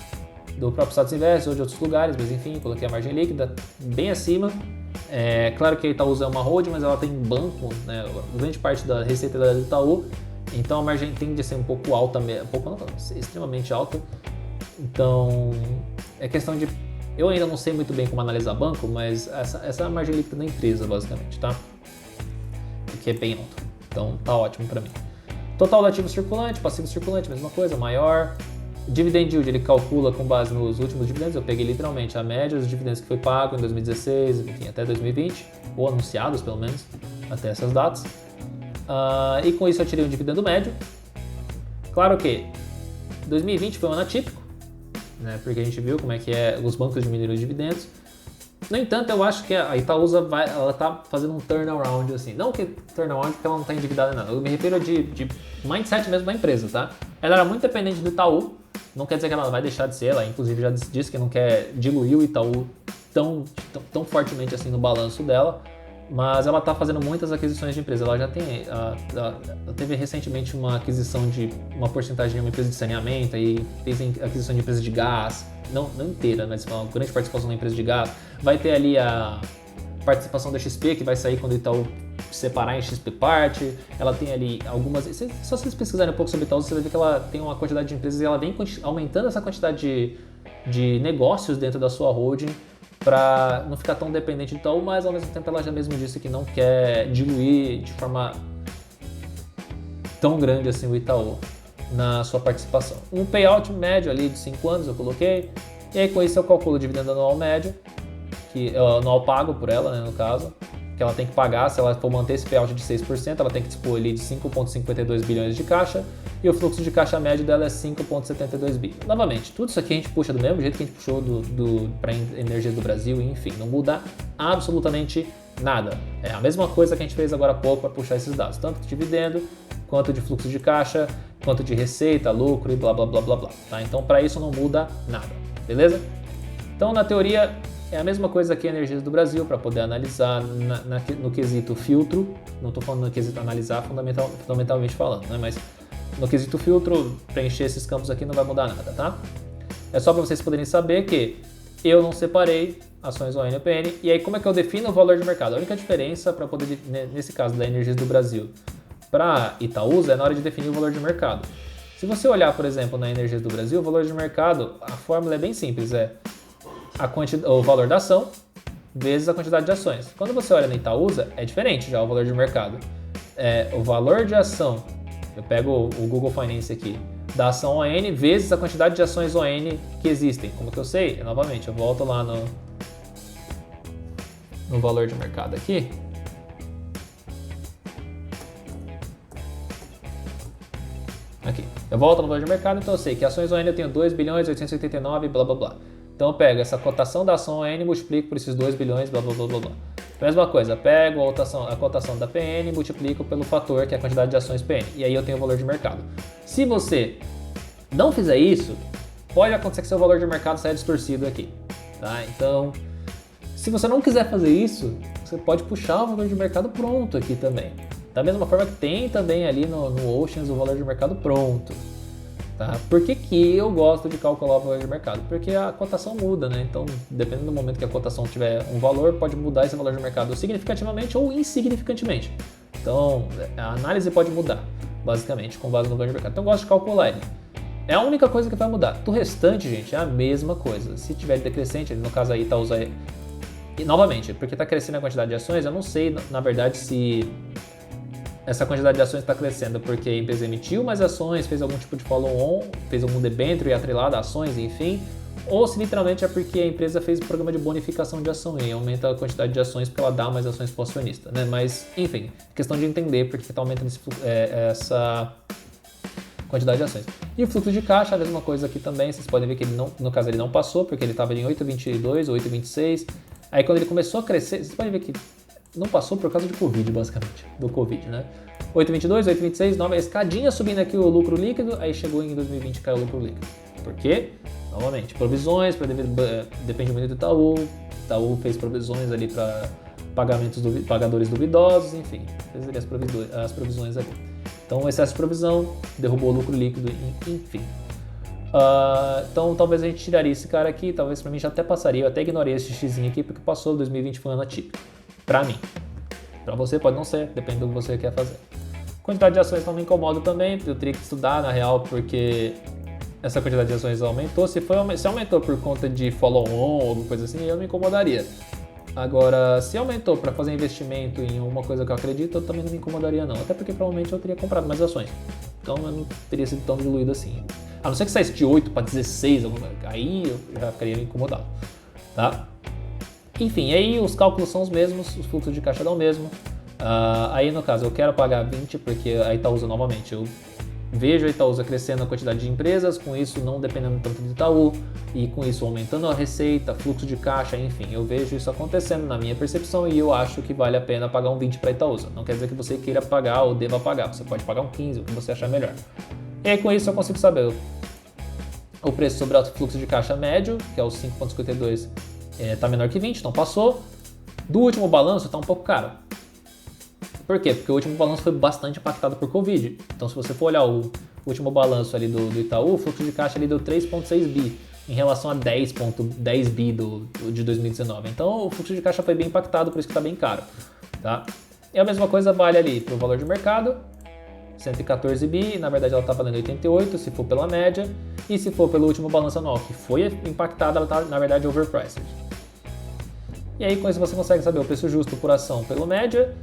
A: do próprio Status Invest ou de outros lugares, mas enfim, coloquei a margem líquida bem acima. Claro que a Itaúsa é uma holding, mas ela tem banco, né, grande parte da receita da Itaú, então a margem tende a ser um pouco alta, extremamente alta. Então, é questão de... Eu ainda não sei muito bem como analisar banco, mas essa é a margem líquida da empresa, basicamente, tá? Que é bem alta. Então, tá ótimo para mim. Total de ativo circulante, passivo circulante, mesma coisa, maior. Dividend yield, ele calcula com base nos últimos dividendos. Eu peguei literalmente a média dos dividendos que foi pago em 2016, enfim, até 2020, ou anunciados pelo menos, até essas datas. E com isso eu tirei um dividendo médio. Claro que 2020 foi um ano atípico, né, porque a gente viu como é que os bancos diminuíram os dividendos. No entanto, eu acho que a Itaúsa ela tá fazendo um turnaround, assim. Não que turnaround porque ela não está endividada, não. Eu me refiro de mindset mesmo da empresa, tá? Ela era muito dependente do Itaú, não quer dizer que ela vai deixar de ser. Ela, inclusive, já disse que não quer diluir o Itaú tão fortemente assim no balanço dela. mas ela está fazendo muitas aquisições de empresas. Ela já tem, ela teve recentemente uma aquisição de uma porcentagem de uma empresa de saneamento, aí fez aquisição de empresa de gás, não inteira, mas uma grande participação na empresa de gás. Vai ter ali a participação da XP, que vai sair quando o Itaú separar em XP Parte. Ela tem ali algumas... Só se vocês pesquisarem um pouco sobre Itaú, você vai ver que ela tem uma quantidade de empresas e ela vem aumentando essa quantidade de negócios dentro da sua holding para não ficar tão dependente do Itaú, mas ao mesmo tempo ela já mesmo disse que não quer diluir de forma tão grande assim o Itaú na sua participação. Um payout médio ali de 5 anos eu coloquei, e aí com isso eu calculo o dividendo anual médio, que anual pago por ela, né, no caso, que ela tem que pagar. Se ela for manter esse payout de 6%, ela tem que dispor ali de 5,52 bilhões de caixa, e o fluxo de caixa médio dela é 5,72 bi. Novamente, tudo isso aqui a gente puxa do mesmo jeito que a gente puxou para Energias do Brasil, enfim, não muda absolutamente nada. É a mesma coisa que a gente fez agora há pouco para puxar esses dados, tanto de dividendo, quanto de fluxo de caixa, quanto de receita, lucro e blá blá blá blá blá. Tá? Então, para isso não muda nada, beleza? Então, na teoria, é a mesma coisa que Energias do Brasil, para poder analisar no quesito filtro. Não estou falando no quesito analisar fundamentalmente falando, né? Mas no quesito filtro, preencher esses campos aqui não vai mudar nada, tá? É só para vocês poderem saber que eu não separei ações ON e PN. E aí, como é que eu defino o valor de mercado? A única diferença para poder, nesse caso da Energias do Brasil, para Itaúsa, é na hora de definir o valor de mercado. Se você olhar, por exemplo, na Energias do Brasil, o valor de mercado, a fórmula é bem simples, é o valor da ação vezes a quantidade de ações. Quando você olha na Itaúsa, é diferente já o valor de mercado. É o valor de ação, eu pego o Google Finance aqui, da ação ON vezes a quantidade de ações ON que existem. Como que eu sei? Novamente, eu volto lá no valor de mercado aqui. Aqui. Eu volto no valor de mercado, então eu sei que ações ON eu tenho 2 bilhões 889, blá blá blá. Então eu pego essa cotação da ação ON e multiplico por esses 2 bilhões, blá blá blá blá blá. Mesma coisa, pego a cotação da PN e multiplico pelo fator, que é a quantidade de ações PN. E aí eu tenho o valor de mercado. Se você não fizer isso, pode acontecer que seu valor de mercado saia distorcido aqui. Tá? Então, se você não quiser fazer isso, você pode puxar o valor de mercado pronto aqui também. Da mesma forma que tem também ali no Oceans o valor de mercado pronto. Tá? Por que eu gosto de calcular o valor de mercado? Porque a cotação muda, né? Então, dependendo do momento que a cotação tiver um valor, pode mudar esse valor de mercado significativamente ou insignificantemente. Então, a análise pode mudar, basicamente, com base no valor de mercado. Então, eu gosto de calcular ele. É a única coisa que vai mudar. Do restante, gente, é a mesma coisa. Se tiver decrescente, no caso aí tá usando... E, novamente, porque está crescendo a quantidade de ações, eu não sei, na verdade, se essa quantidade de ações está crescendo porque a empresa emitiu mais ações, fez algum tipo de follow-on, fez algum debênture atrelado a ações, enfim, ou se literalmente é porque a empresa fez um programa de bonificação de ação e aumenta a quantidade de ações porque ela dá mais ações para o acionista, né? Mas, enfim, questão de entender porque está aumentando essa quantidade de ações. E o fluxo de caixa, a mesma coisa aqui também, vocês podem ver que ele não, no caso ele não passou, porque ele estava em 8,22 ou 8,26, aí quando ele começou a crescer, vocês podem ver que não passou por causa de Covid, basicamente, do Covid, né? 8,22, 8,26, nova escadinha subindo aqui o lucro líquido, aí chegou em 2020 e caiu o lucro líquido. Por quê? Novamente, provisões, depende muito do Itaú fez provisões ali para pagadores duvidosos, enfim, fez ali as provisões ali. Então, o excesso de provisão derrubou o lucro líquido, enfim. Então, talvez a gente tiraria esse cara aqui, talvez para mim já até passaria, eu até ignorei esse xizinho aqui, porque passou, 2020 foi um ano atípico. Pra mim. Pra você pode não ser, depende do que você quer fazer. Quantidade de ações não me incomoda também, eu teria que estudar na real, porque essa quantidade de ações aumentou. Se aumentou por conta de follow-on ou alguma coisa assim, eu me incomodaria. Agora, se aumentou para fazer investimento em uma coisa que eu acredito, eu também não me incomodaria não. Até porque provavelmente eu teria comprado mais ações. Então eu não teria sido tão diluído assim. A não ser que saísse de 8 para 16, aí eu já ficaria incomodado. Tá? Enfim, aí os cálculos são os mesmos, os fluxos de caixa dão o mesmo. Aí no caso eu quero pagar 20 porque a Itaúsa, novamente, eu vejo a Itaúsa crescendo a quantidade de empresas, com isso não dependendo tanto do Itaú, e com isso aumentando a receita, fluxo de caixa, enfim, eu vejo isso acontecendo na minha percepção e eu acho que vale a pena pagar um 20 para a Itaúsa. Não quer dizer que você queira pagar ou deva pagar, você pode pagar um 15, o que você achar melhor. E aí com isso eu consigo saber o preço sobre o fluxo de caixa médio, que é o 5,52, está menor que 20, então passou. Do último balanço está um pouco caro. Por quê? Porque o último balanço foi bastante impactado por Covid. Então, se você for olhar o último balanço ali do Itaú, o fluxo de caixa ali deu 3,6 bi em relação a 10,10 bi de 2019. Então, o fluxo de caixa foi bem impactado, por isso que está bem caro. Tá? E a mesma coisa vale ali para o valor de mercado, 114 bi, na verdade ela está valendo 88 se for pela média, e se for pelo último balanço anual, que foi impactada, ela está na verdade overpriced. E aí com isso você consegue saber o preço justo por ação pela média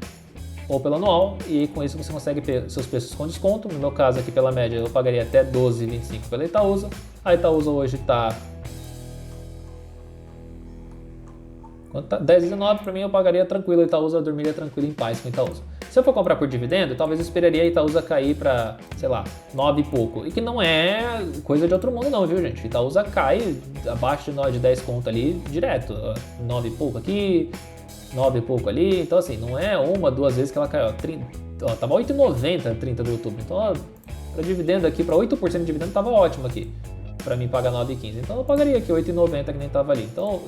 A: ou pelo anual, e com isso você consegue ter seus preços com desconto. No meu caso aqui pela média eu pagaria até 12,25 pela Itaúsa. A Itaúsa hoje está 10,19, para mim eu pagaria tranquilo a Itaúsa, eu dormiria tranquilo em paz com a Itaúsa. Se eu for comprar por dividendo, talvez eu esperaria a Itaúsa cair para, sei lá, 9 e pouco. E que não é coisa de outro mundo não, viu gente? A Itaúsa cai abaixo de 10 conto ali direto. 9 e pouco aqui, 9 e pouco ali. Então assim, não é uma, duas vezes que ela caiu. Tava 8,90 30 de outubro. Então para dividendo aqui, para 8% de dividendo tava ótimo aqui. Para mim pagar 9,15. Então eu pagaria aqui 8,90 que nem tava ali. Então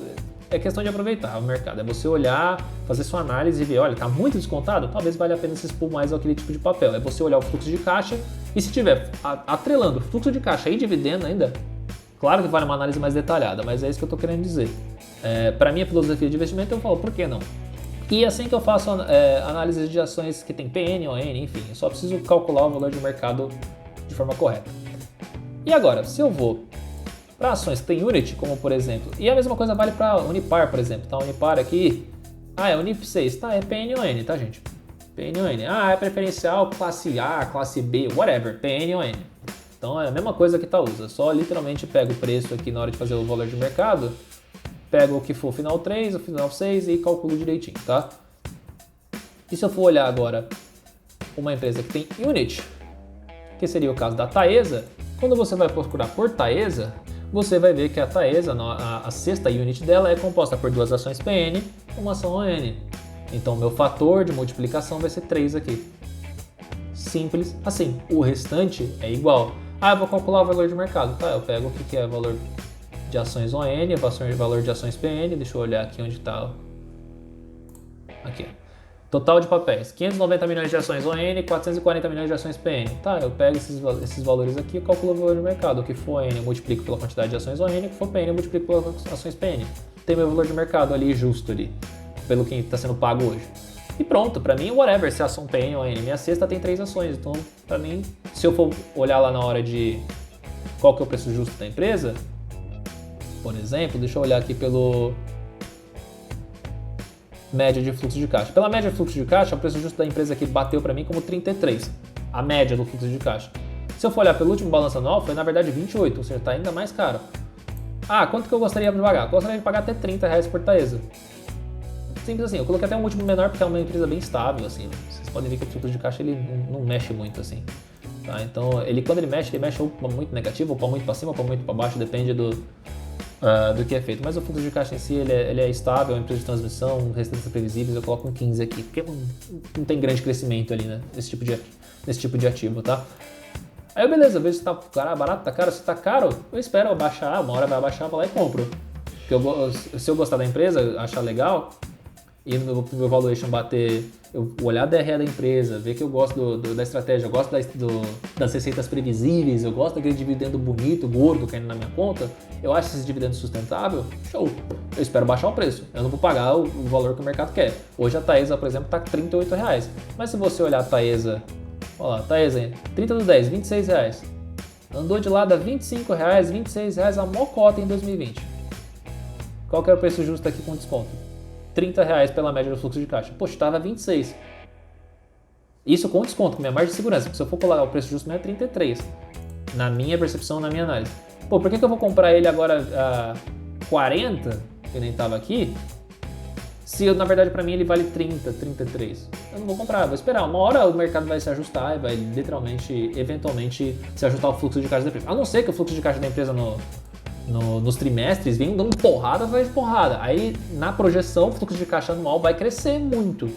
A: é questão de aproveitar o mercado, é você olhar, fazer sua análise e ver, olha, está muito descontado, talvez valha a pena se expor mais àquele tipo de papel. É você olhar o fluxo de caixa e se tiver atrelando fluxo de caixa e dividendo ainda, claro que vale uma análise mais detalhada, mas é isso que eu estou querendo dizer. Para minha filosofia de investimento, eu falo, por que não? E assim que eu faço análise de ações que tem PN, ON, enfim, eu só preciso calcular o valor de mercado de forma correta. E agora, se eu vou para ações que tem Unity, como por exemplo, e a mesma coisa vale para Unipar, por exemplo, tá? Unipar aqui, é Unip 6, tá? É PNON, tá gente? PNON, é preferencial classe A, classe B, whatever, PNON. Então é a mesma coisa que Itaúsa, só literalmente pego o preço aqui na hora de fazer o valor de mercado, pego o que for final 3, o final 6 e calculo direitinho, tá? E se eu for olhar agora uma empresa que tem Unity, que seria o caso da Taesa, quando você vai procurar por Taesa, você vai ver que a Taesa, a sexta unit dela é composta por duas ações PN e uma ação ON. Então, meu fator de multiplicação vai ser 3 aqui. Simples assim. O restante é igual. Eu vou calcular o valor de mercado. Tá, eu pego o que é o valor de ações ON, valor de ações PN. Deixa eu olhar aqui onde está. Aqui. Total de papéis, 590 milhões de ações ON, 440 milhões de ações PN. Tá, eu pego esses valores aqui e calculo o valor de mercado. O que for ON eu multiplico pela quantidade de ações ON, o que for PN eu multiplico pelas ações PN. Tem meu valor de mercado ali justo ali, pelo que está sendo pago hoje. E pronto, para mim, whatever, se a ação PN ou ON. Minha cesta tem 3 ações, então para mim, se eu for olhar lá na hora de qual que é o preço justo da empresa, por exemplo, deixa eu olhar aqui pelo média de fluxo de caixa. Pela média de fluxo de caixa, o preço justo da empresa aqui bateu para mim como 33, a média do fluxo de caixa. Se eu for olhar pelo último balanço anual, foi na verdade 28, ou seja, está ainda mais caro. Quanto que eu gostaria de pagar? Eu gostaria de pagar até R$30 por Taesa. Simples assim, eu coloquei até um múltiplo menor porque é uma empresa bem estável, assim. Vocês podem ver que o fluxo de caixa ele não mexe muito, assim. Tá? Então, quando ele mexe ou para muito negativo, ou para muito para cima, ou para muito para baixo, depende do que é feito. Mas o fluxo de caixa em si, ele é estável, é uma empresa de transmissão, receita previsíveis, eu coloco um 15 aqui, porque não tem grande crescimento ali, né, nesse tipo de ativo, tá? Aí beleza, eu vejo se tá barato, tá caro, se tá caro, eu espero baixar, uma hora vai baixar, eu vou lá e compro. Porque se eu gostar da empresa, achar legal, e no meu valuation bater, eu olhar a DRE da empresa, ver que eu gosto da estratégia, eu gosto das receitas previsíveis, eu gosto daquele dividendo bonito, gordo caindo na minha conta, eu acho esse dividendo sustentável, show! Eu espero baixar o preço, eu não vou pagar o valor que o mercado quer. Hoje a Taesa, por exemplo, está R$38, mas se você olhar a Taesa, olha lá, Taesa, 30 do 10, R$26, andou de lado a R$25, R$26 a mocota em 2020. Qual que é o preço justo aqui com desconto? R$30 pela média do fluxo de caixa. Poxa, estava 26. Isso com desconto, com minha margem de segurança, porque se eu for colocar o preço justo não é 33. Na minha percepção, na minha análise. Por que eu vou comprar ele agora a 40, que nem estava aqui, se na verdade para mim ele vale 30, 33? Eu não vou comprar, vou esperar. Uma hora o mercado vai se ajustar e vai literalmente, eventualmente, se ajustar ao fluxo de caixa da empresa. A não ser que o fluxo de caixa da empresa nos trimestres vem dando porrada atrás de porrada. Aí na projeção o fluxo de caixa anual vai crescer muito.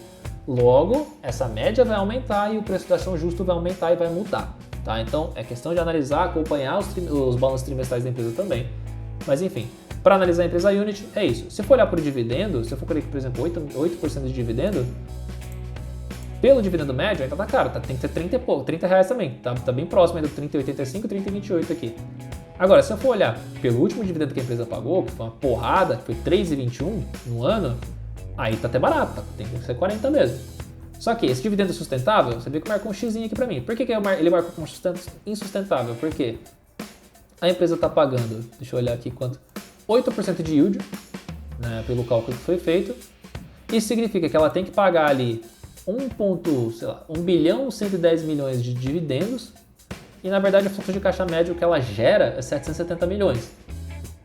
A: Logo, essa média vai aumentar e o preço da ação justo vai aumentar e vai mudar. Tá? Então é questão de analisar, acompanhar os balanços trimestrais da empresa também. Mas enfim, Para analisar a empresa Unity, é isso. Se for olhar por dividendo, se eu for querer, por exemplo, 8% de dividendo, pelo dividendo médio ainda tá caro, tem que ter 30 e pouco, 30 reais também, tá bem próximo ainda do 30,85 e 30,28 aqui. Agora, se eu for olhar pelo último dividendo que a empresa pagou, que foi uma porrada, que foi 3,21 no ano, aí tá até barato, tem que ser 40 mesmo. Só que esse dividendo sustentável, você vê que marcou um xizinho aqui para mim. Por que ele marcou como insustentável? Porque a empresa está pagando, deixa eu olhar aqui quanto, 8% de yield, né, pelo cálculo que foi feito. Isso significa que ela tem que pagar ali 1 bilhão 110 milhões de dividendos e na verdade o fluxo de caixa médio que ela gera é 770 milhões.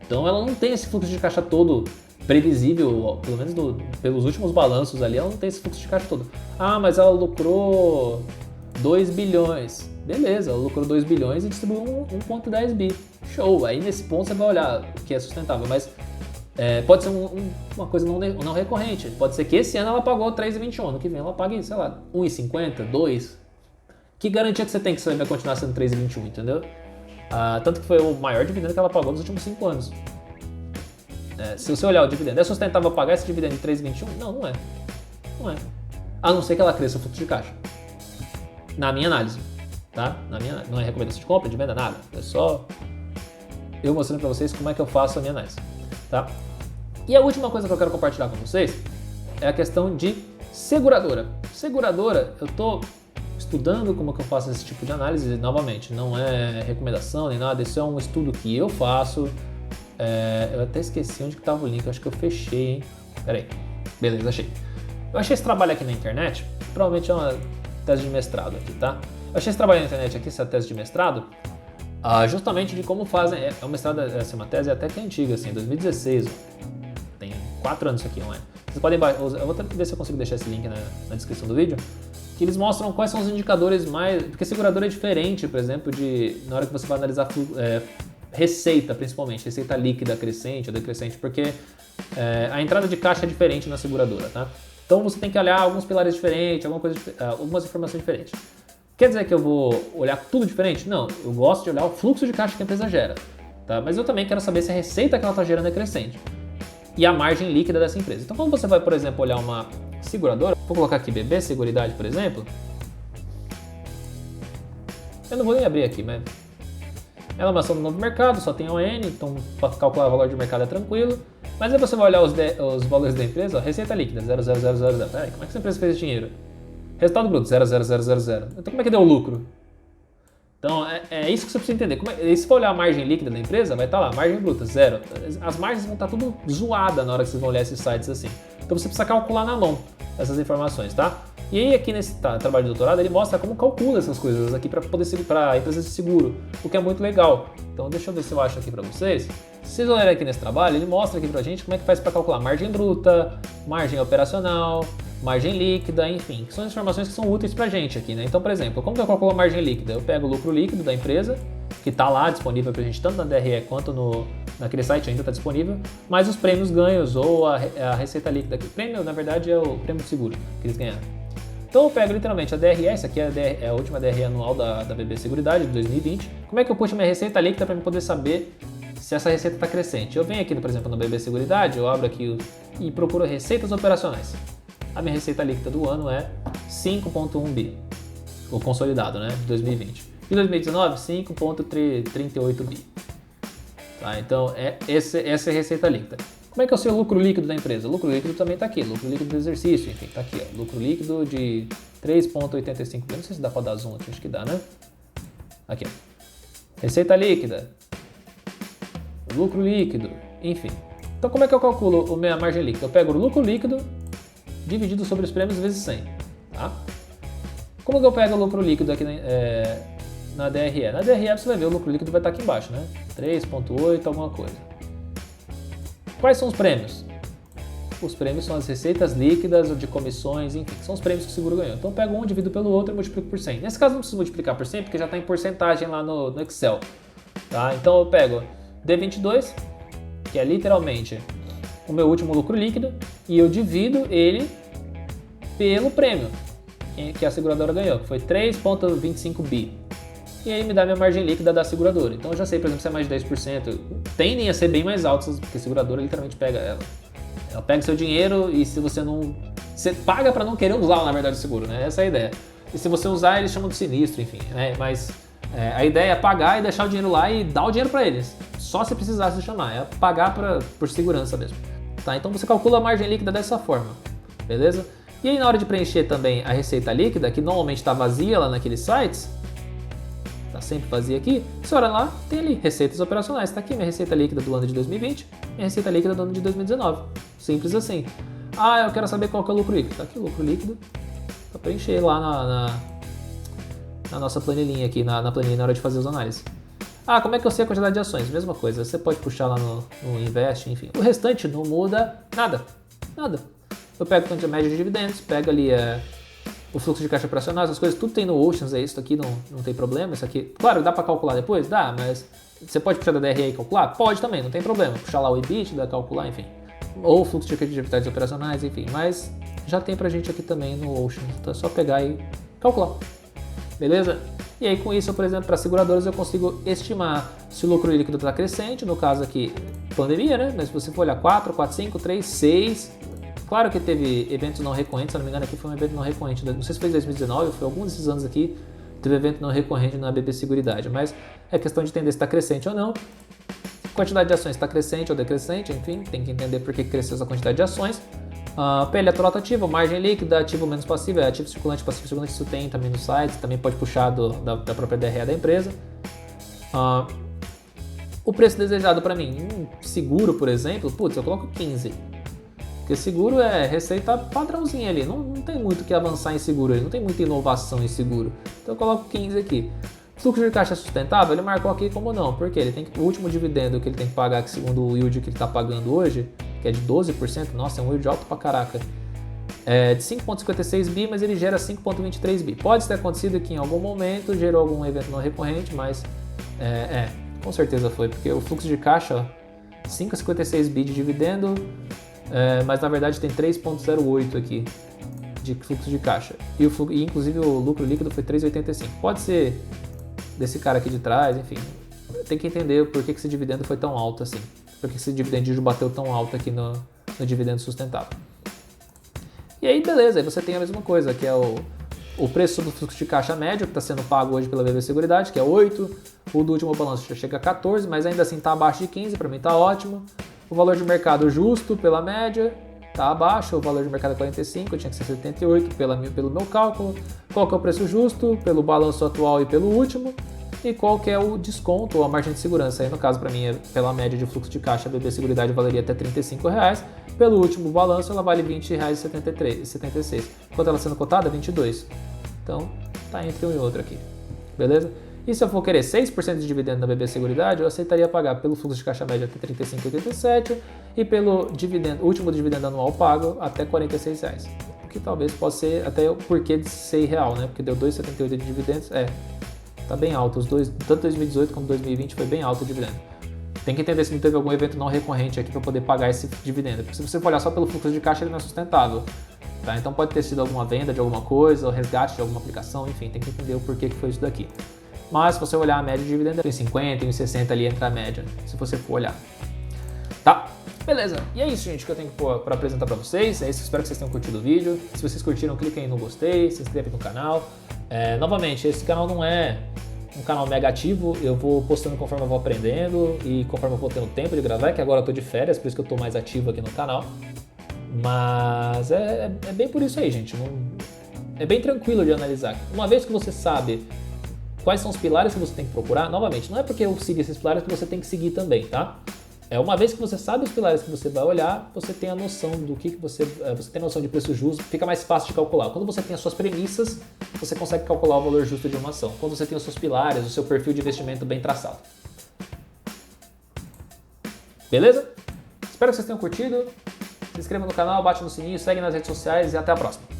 A: Então ela não tem esse fluxo de caixa todo previsível, pelo menos pelos últimos balanços ali, ela não tem esse fluxo de caixa todo. Ah, mas ela lucrou 2 bilhões. Beleza, ela lucrou 2 bilhões e distribuiu 1,10 bi. Show! Aí nesse ponto você vai olhar o que é sustentável, mas pode ser uma coisa não recorrente. Pode ser que esse ano ela pagou 3,21, ano que vem ela pague, sei lá, 1,50, 2. Que garantia que você tem que você vai continuar sendo 3,21, entendeu? Tanto que foi o maior dividendo que ela pagou nos últimos 5 anos. Se você olhar o dividendo, é sustentável pagar esse dividendo de 3,21? Não, não é. Não é. A não ser que ela cresça o fluxo de caixa. Na minha análise, tá? Não é recomendação de compra, de venda, nada. É só eu mostrando pra vocês como é que eu faço a minha análise, tá? E a última coisa que eu quero compartilhar com vocês é a questão de seguradora. Seguradora, eu tô estudando como que eu faço esse tipo de análise, novamente, não é recomendação nem nada, isso é um estudo que eu faço. Eu até esqueci onde que estava o link, eu acho que eu fechei, hein? Pera aí, beleza, achei. Eu achei esse trabalho aqui na internet, provavelmente é uma tese de mestrado aqui, tá? Eu achei esse trabalho na internet aqui, essa tese de mestrado, justamente de como fazem, um mestrado, uma tese até que é antiga, assim, 2016, tem 4 anos isso aqui, não é? Vocês podem, eu vou ver se eu consigo deixar esse link na descrição do vídeo, que eles mostram quais são os indicadores mais, porque seguradora é diferente, por exemplo, na hora que você vai analisar receita, principalmente, receita líquida crescente ou decrescente, porque a entrada de caixa é diferente na seguradora, tá? Então você tem que olhar alguns pilares diferentes, algumas informações diferentes. Quer dizer que eu vou olhar tudo diferente? Não, eu gosto de olhar o fluxo de caixa que a empresa gera, tá? Mas eu também quero saber se a receita que ela está gerando é crescente e a margem líquida dessa empresa. Então quando você vai, por exemplo, olhar uma seguradora, vou colocar aqui BB Seguridade, por exemplo, eu não vou nem abrir aqui, mas ela é uma ação do novo mercado, só tem ON, então para calcular o valor de mercado é tranquilo. Mas aí você vai olhar os valores da empresa, ó, receita líquida, 0,0000. Peraí, como é que essa empresa fez esse dinheiro? Resultado bruto, 0,0000. Então como é que deu o lucro? Então é isso que você precisa entender. E se for olhar a margem líquida da empresa, vai estar lá, margem bruta, 0. As margens vão estar tudo zoada na hora que vocês vão olhar esses sites assim. Então você precisa calcular na mão essas informações, tá? E aí aqui nesse trabalho de doutorado ele mostra como calcula essas coisas aqui para a empresa de seguro, o que é muito legal. Então deixa eu ver se eu acho aqui para vocês. Se vocês olharem aqui nesse trabalho, ele mostra aqui pra gente como é que faz para calcular margem bruta, margem operacional, margem líquida, enfim, que são informações que são úteis pra gente aqui, né? Então, por exemplo, como que eu calculo a margem líquida? Eu pego o lucro líquido da empresa, que está lá disponível pra gente, tanto na DRE quanto naquele site ainda está disponível, mais os prêmios ganhos ou a receita líquida. O prêmio, na verdade, é o prêmio de seguro que eles ganharam. Então eu pego literalmente a DRE, essa aqui é a última DRE anual da BB Seguridade de 2020. Como é que eu puxo minha receita líquida para eu poder saber se essa receita está crescente? Eu venho aqui, por exemplo, no BB Seguridade, eu abro aqui e procuro receitas operacionais. A minha receita líquida do ano é 5,1 bi, o consolidado, né, de 2020. De 2019, 5,38 bi. Tá, então essa é a receita líquida. Como é que é o seu lucro líquido da empresa? O lucro líquido também está aqui, lucro líquido do exercício, enfim, está aqui, ó, lucro líquido de 3,85 bi, não sei se dá para dar zoom aqui, acho que dá, né? Aqui, ó. Receita líquida, lucro líquido, enfim. Então como é que eu calculo a minha margem líquida? Eu pego o lucro líquido dividido sobre os prêmios vezes 100, tá? Como que eu pego o lucro líquido aqui na DRE? Na DRE você vai ver o lucro líquido vai estar aqui embaixo, né? 3,8 alguma coisa. Quais são os prêmios? Os prêmios são as receitas líquidas de comissões, enfim, são os prêmios que o seguro ganhou. Então eu pego um, divido pelo outro e multiplico por 100. Nesse caso não preciso multiplicar por 100 porque já está em porcentagem lá no Excel, tá? Então eu pego D22, que é literalmente o meu último lucro líquido, e eu divido ele pelo prêmio que a seguradora ganhou, que foi 3,25 bi. E aí me dá minha margem líquida da seguradora. Então eu já sei, por exemplo, se é mais de 10%, tendem a ser bem mais altas, porque a seguradora literalmente pega ela. Ela pega seu dinheiro e se você não... Você paga para não querer usar, na verdade, o seguro, né? Essa é a ideia. E se você usar, eles chamam de sinistro, enfim, né? Mas a ideia é pagar e deixar o dinheiro lá e dar o dinheiro para eles. Só se precisar se chamar, é pagar por segurança mesmo. Tá? Então você calcula a margem líquida dessa forma, beleza? E aí na hora de preencher também a receita líquida, que normalmente está vazia lá naqueles sites, tá sempre vazia aqui, você olha lá, tem ali receitas operacionais, tá aqui minha receita líquida do ano de 2020, minha receita líquida do ano de 2019, simples assim. Ah, eu quero saber qual que é o lucro líquido, tá aqui o lucro líquido, para preencher lá na nossa planilhinha aqui, na planilha na hora de fazer as análises. Ah, como é que eu sei a quantidade de ações? Mesma coisa, você pode puxar lá no Invest, enfim. O restante não muda nada, nada. Eu pego a média de dividendos, pego ali o fluxo de caixa operacional, essas coisas, tudo tem no Oceans, isso aqui não tem problema, isso aqui... Claro, dá para calcular depois? Dá, mas você pode puxar da DRE e calcular? Pode também, não tem problema. Puxar lá o EBITDA, calcular, enfim. Ou o fluxo de atividades operacionais, enfim. Mas já tem pra gente aqui também no Oceans, então é só pegar e calcular. Beleza? E aí com isso, por exemplo, para seguradoras eu consigo estimar se o lucro líquido está crescente, no caso aqui, pandemia, né? Mas se você for olhar 4, 5, 3, 6... Claro que teve eventos não recorrentes, se não me engano aqui foi um evento não recorrente, não sei se foi em 2019, foi algum desses anos aqui, teve evento não recorrente na BB Seguridade, mas é questão de entender se está crescente ou não. Quantidade de ações está crescente ou decrescente, enfim, tem que entender por que cresceu essa quantidade de ações. PL atual ativo, margem líquida, ativo menos passivo, ativo circulante, passivo circulante, isso tem também no site, também pode puxar da própria DRE da empresa. O preço desejado para mim, seguro, por exemplo, putz, eu coloco 15. Porque seguro é receita padrãozinha ali, não tem muito o que avançar em seguro ali, não tem muita inovação em seguro. Então eu coloco 15 aqui. Fluxo de caixa sustentável, ele marcou aqui como não, porque ele tem o último dividendo que ele tem que pagar, que segundo o yield que ele está pagando hoje, que é de 12%, nossa, é um yield alto pra caraca, é de 5,56 bi, mas ele gera 5,23 bi. Pode ter acontecido que em algum momento gerou algum evento não recorrente, mas com certeza foi, porque o fluxo de caixa, 5,56 bi de dividendo, mas na verdade tem 3,08 aqui de fluxo de caixa. E inclusive o lucro líquido foi 3,85. Pode ser desse cara aqui de trás, enfim. Tem que entender por que esse dividendo foi tão alto assim. Por que esse dividendo bateu tão alto aqui no dividendo sustentável. E aí beleza, aí você tem a mesma coisa, que é o preço do fluxo de caixa médio, que está sendo pago hoje pela BB Seguridade, que é 8. O do último balanço já chega a 14, mas ainda assim está abaixo de 15, para mim está ótimo. O valor de mercado justo pela média está abaixo, o valor de mercado é 45, tinha que ser 78 pelo meu cálculo. Qual que é o preço justo pelo balanço atual e pelo último? E qual que é o desconto ou a margem de segurança? Aí no caso para mim, pela média de fluxo de caixa, a BB Seguridade valeria até R$ 35,00. Pelo último balanço ela vale R$ 20,76. Quanto ela sendo cotada? 22. Então tá entre um e outro aqui, beleza? E se eu for querer 6% de dividendo na BB Seguridade, eu aceitaria pagar pelo fluxo de caixa médio até R$ 35,87 e pelo último dividendo anual pago até R$ 46,00. O que talvez possa ser até o porquê de ser irreal, né? Porque deu 2,78 de dividendos, tá bem alto. Os dois, tanto 2018 como 2020 foi bem alto o dividendo. Tem que entender se não teve algum evento não recorrente aqui para poder pagar esse dividendo. Porque se você for olhar só pelo fluxo de caixa, ele não é sustentável. Tá? Então pode ter sido alguma venda de alguma coisa, ou resgate de alguma aplicação, enfim, tem que entender o porquê que foi isso daqui. Mas se você olhar a média de dividendo, tem 50 e 60 ali entre a média, se você for olhar. Tá? Beleza. E é isso, gente, que eu tenho para apresentar para vocês. É isso, espero que vocês tenham curtido o vídeo. Se vocês curtiram, cliquem aí no gostei, se inscreve no canal. Novamente, esse canal não é um canal mega ativo, eu vou postando conforme eu vou aprendendo e conforme eu vou tendo tempo de gravar, que agora eu tô de férias, por isso que eu tô mais ativo aqui no canal. Mas é bem por isso aí, gente. É bem tranquilo de analisar. Uma vez que você sabe quais são os pilares que você tem que procurar, novamente, não é porque eu sigo esses pilares que você tem que seguir também, tá? Uma vez que você sabe os pilares que você vai olhar, você tem a noção do que você tem noção de preço justo, fica mais fácil de calcular. Quando você tem as suas premissas, você consegue calcular o valor justo de uma ação. Quando você tem os seus pilares, o seu perfil de investimento bem traçado. Beleza? Espero que vocês tenham curtido. Se inscreva no canal, bate no sininho, segue nas redes sociais e até a próxima.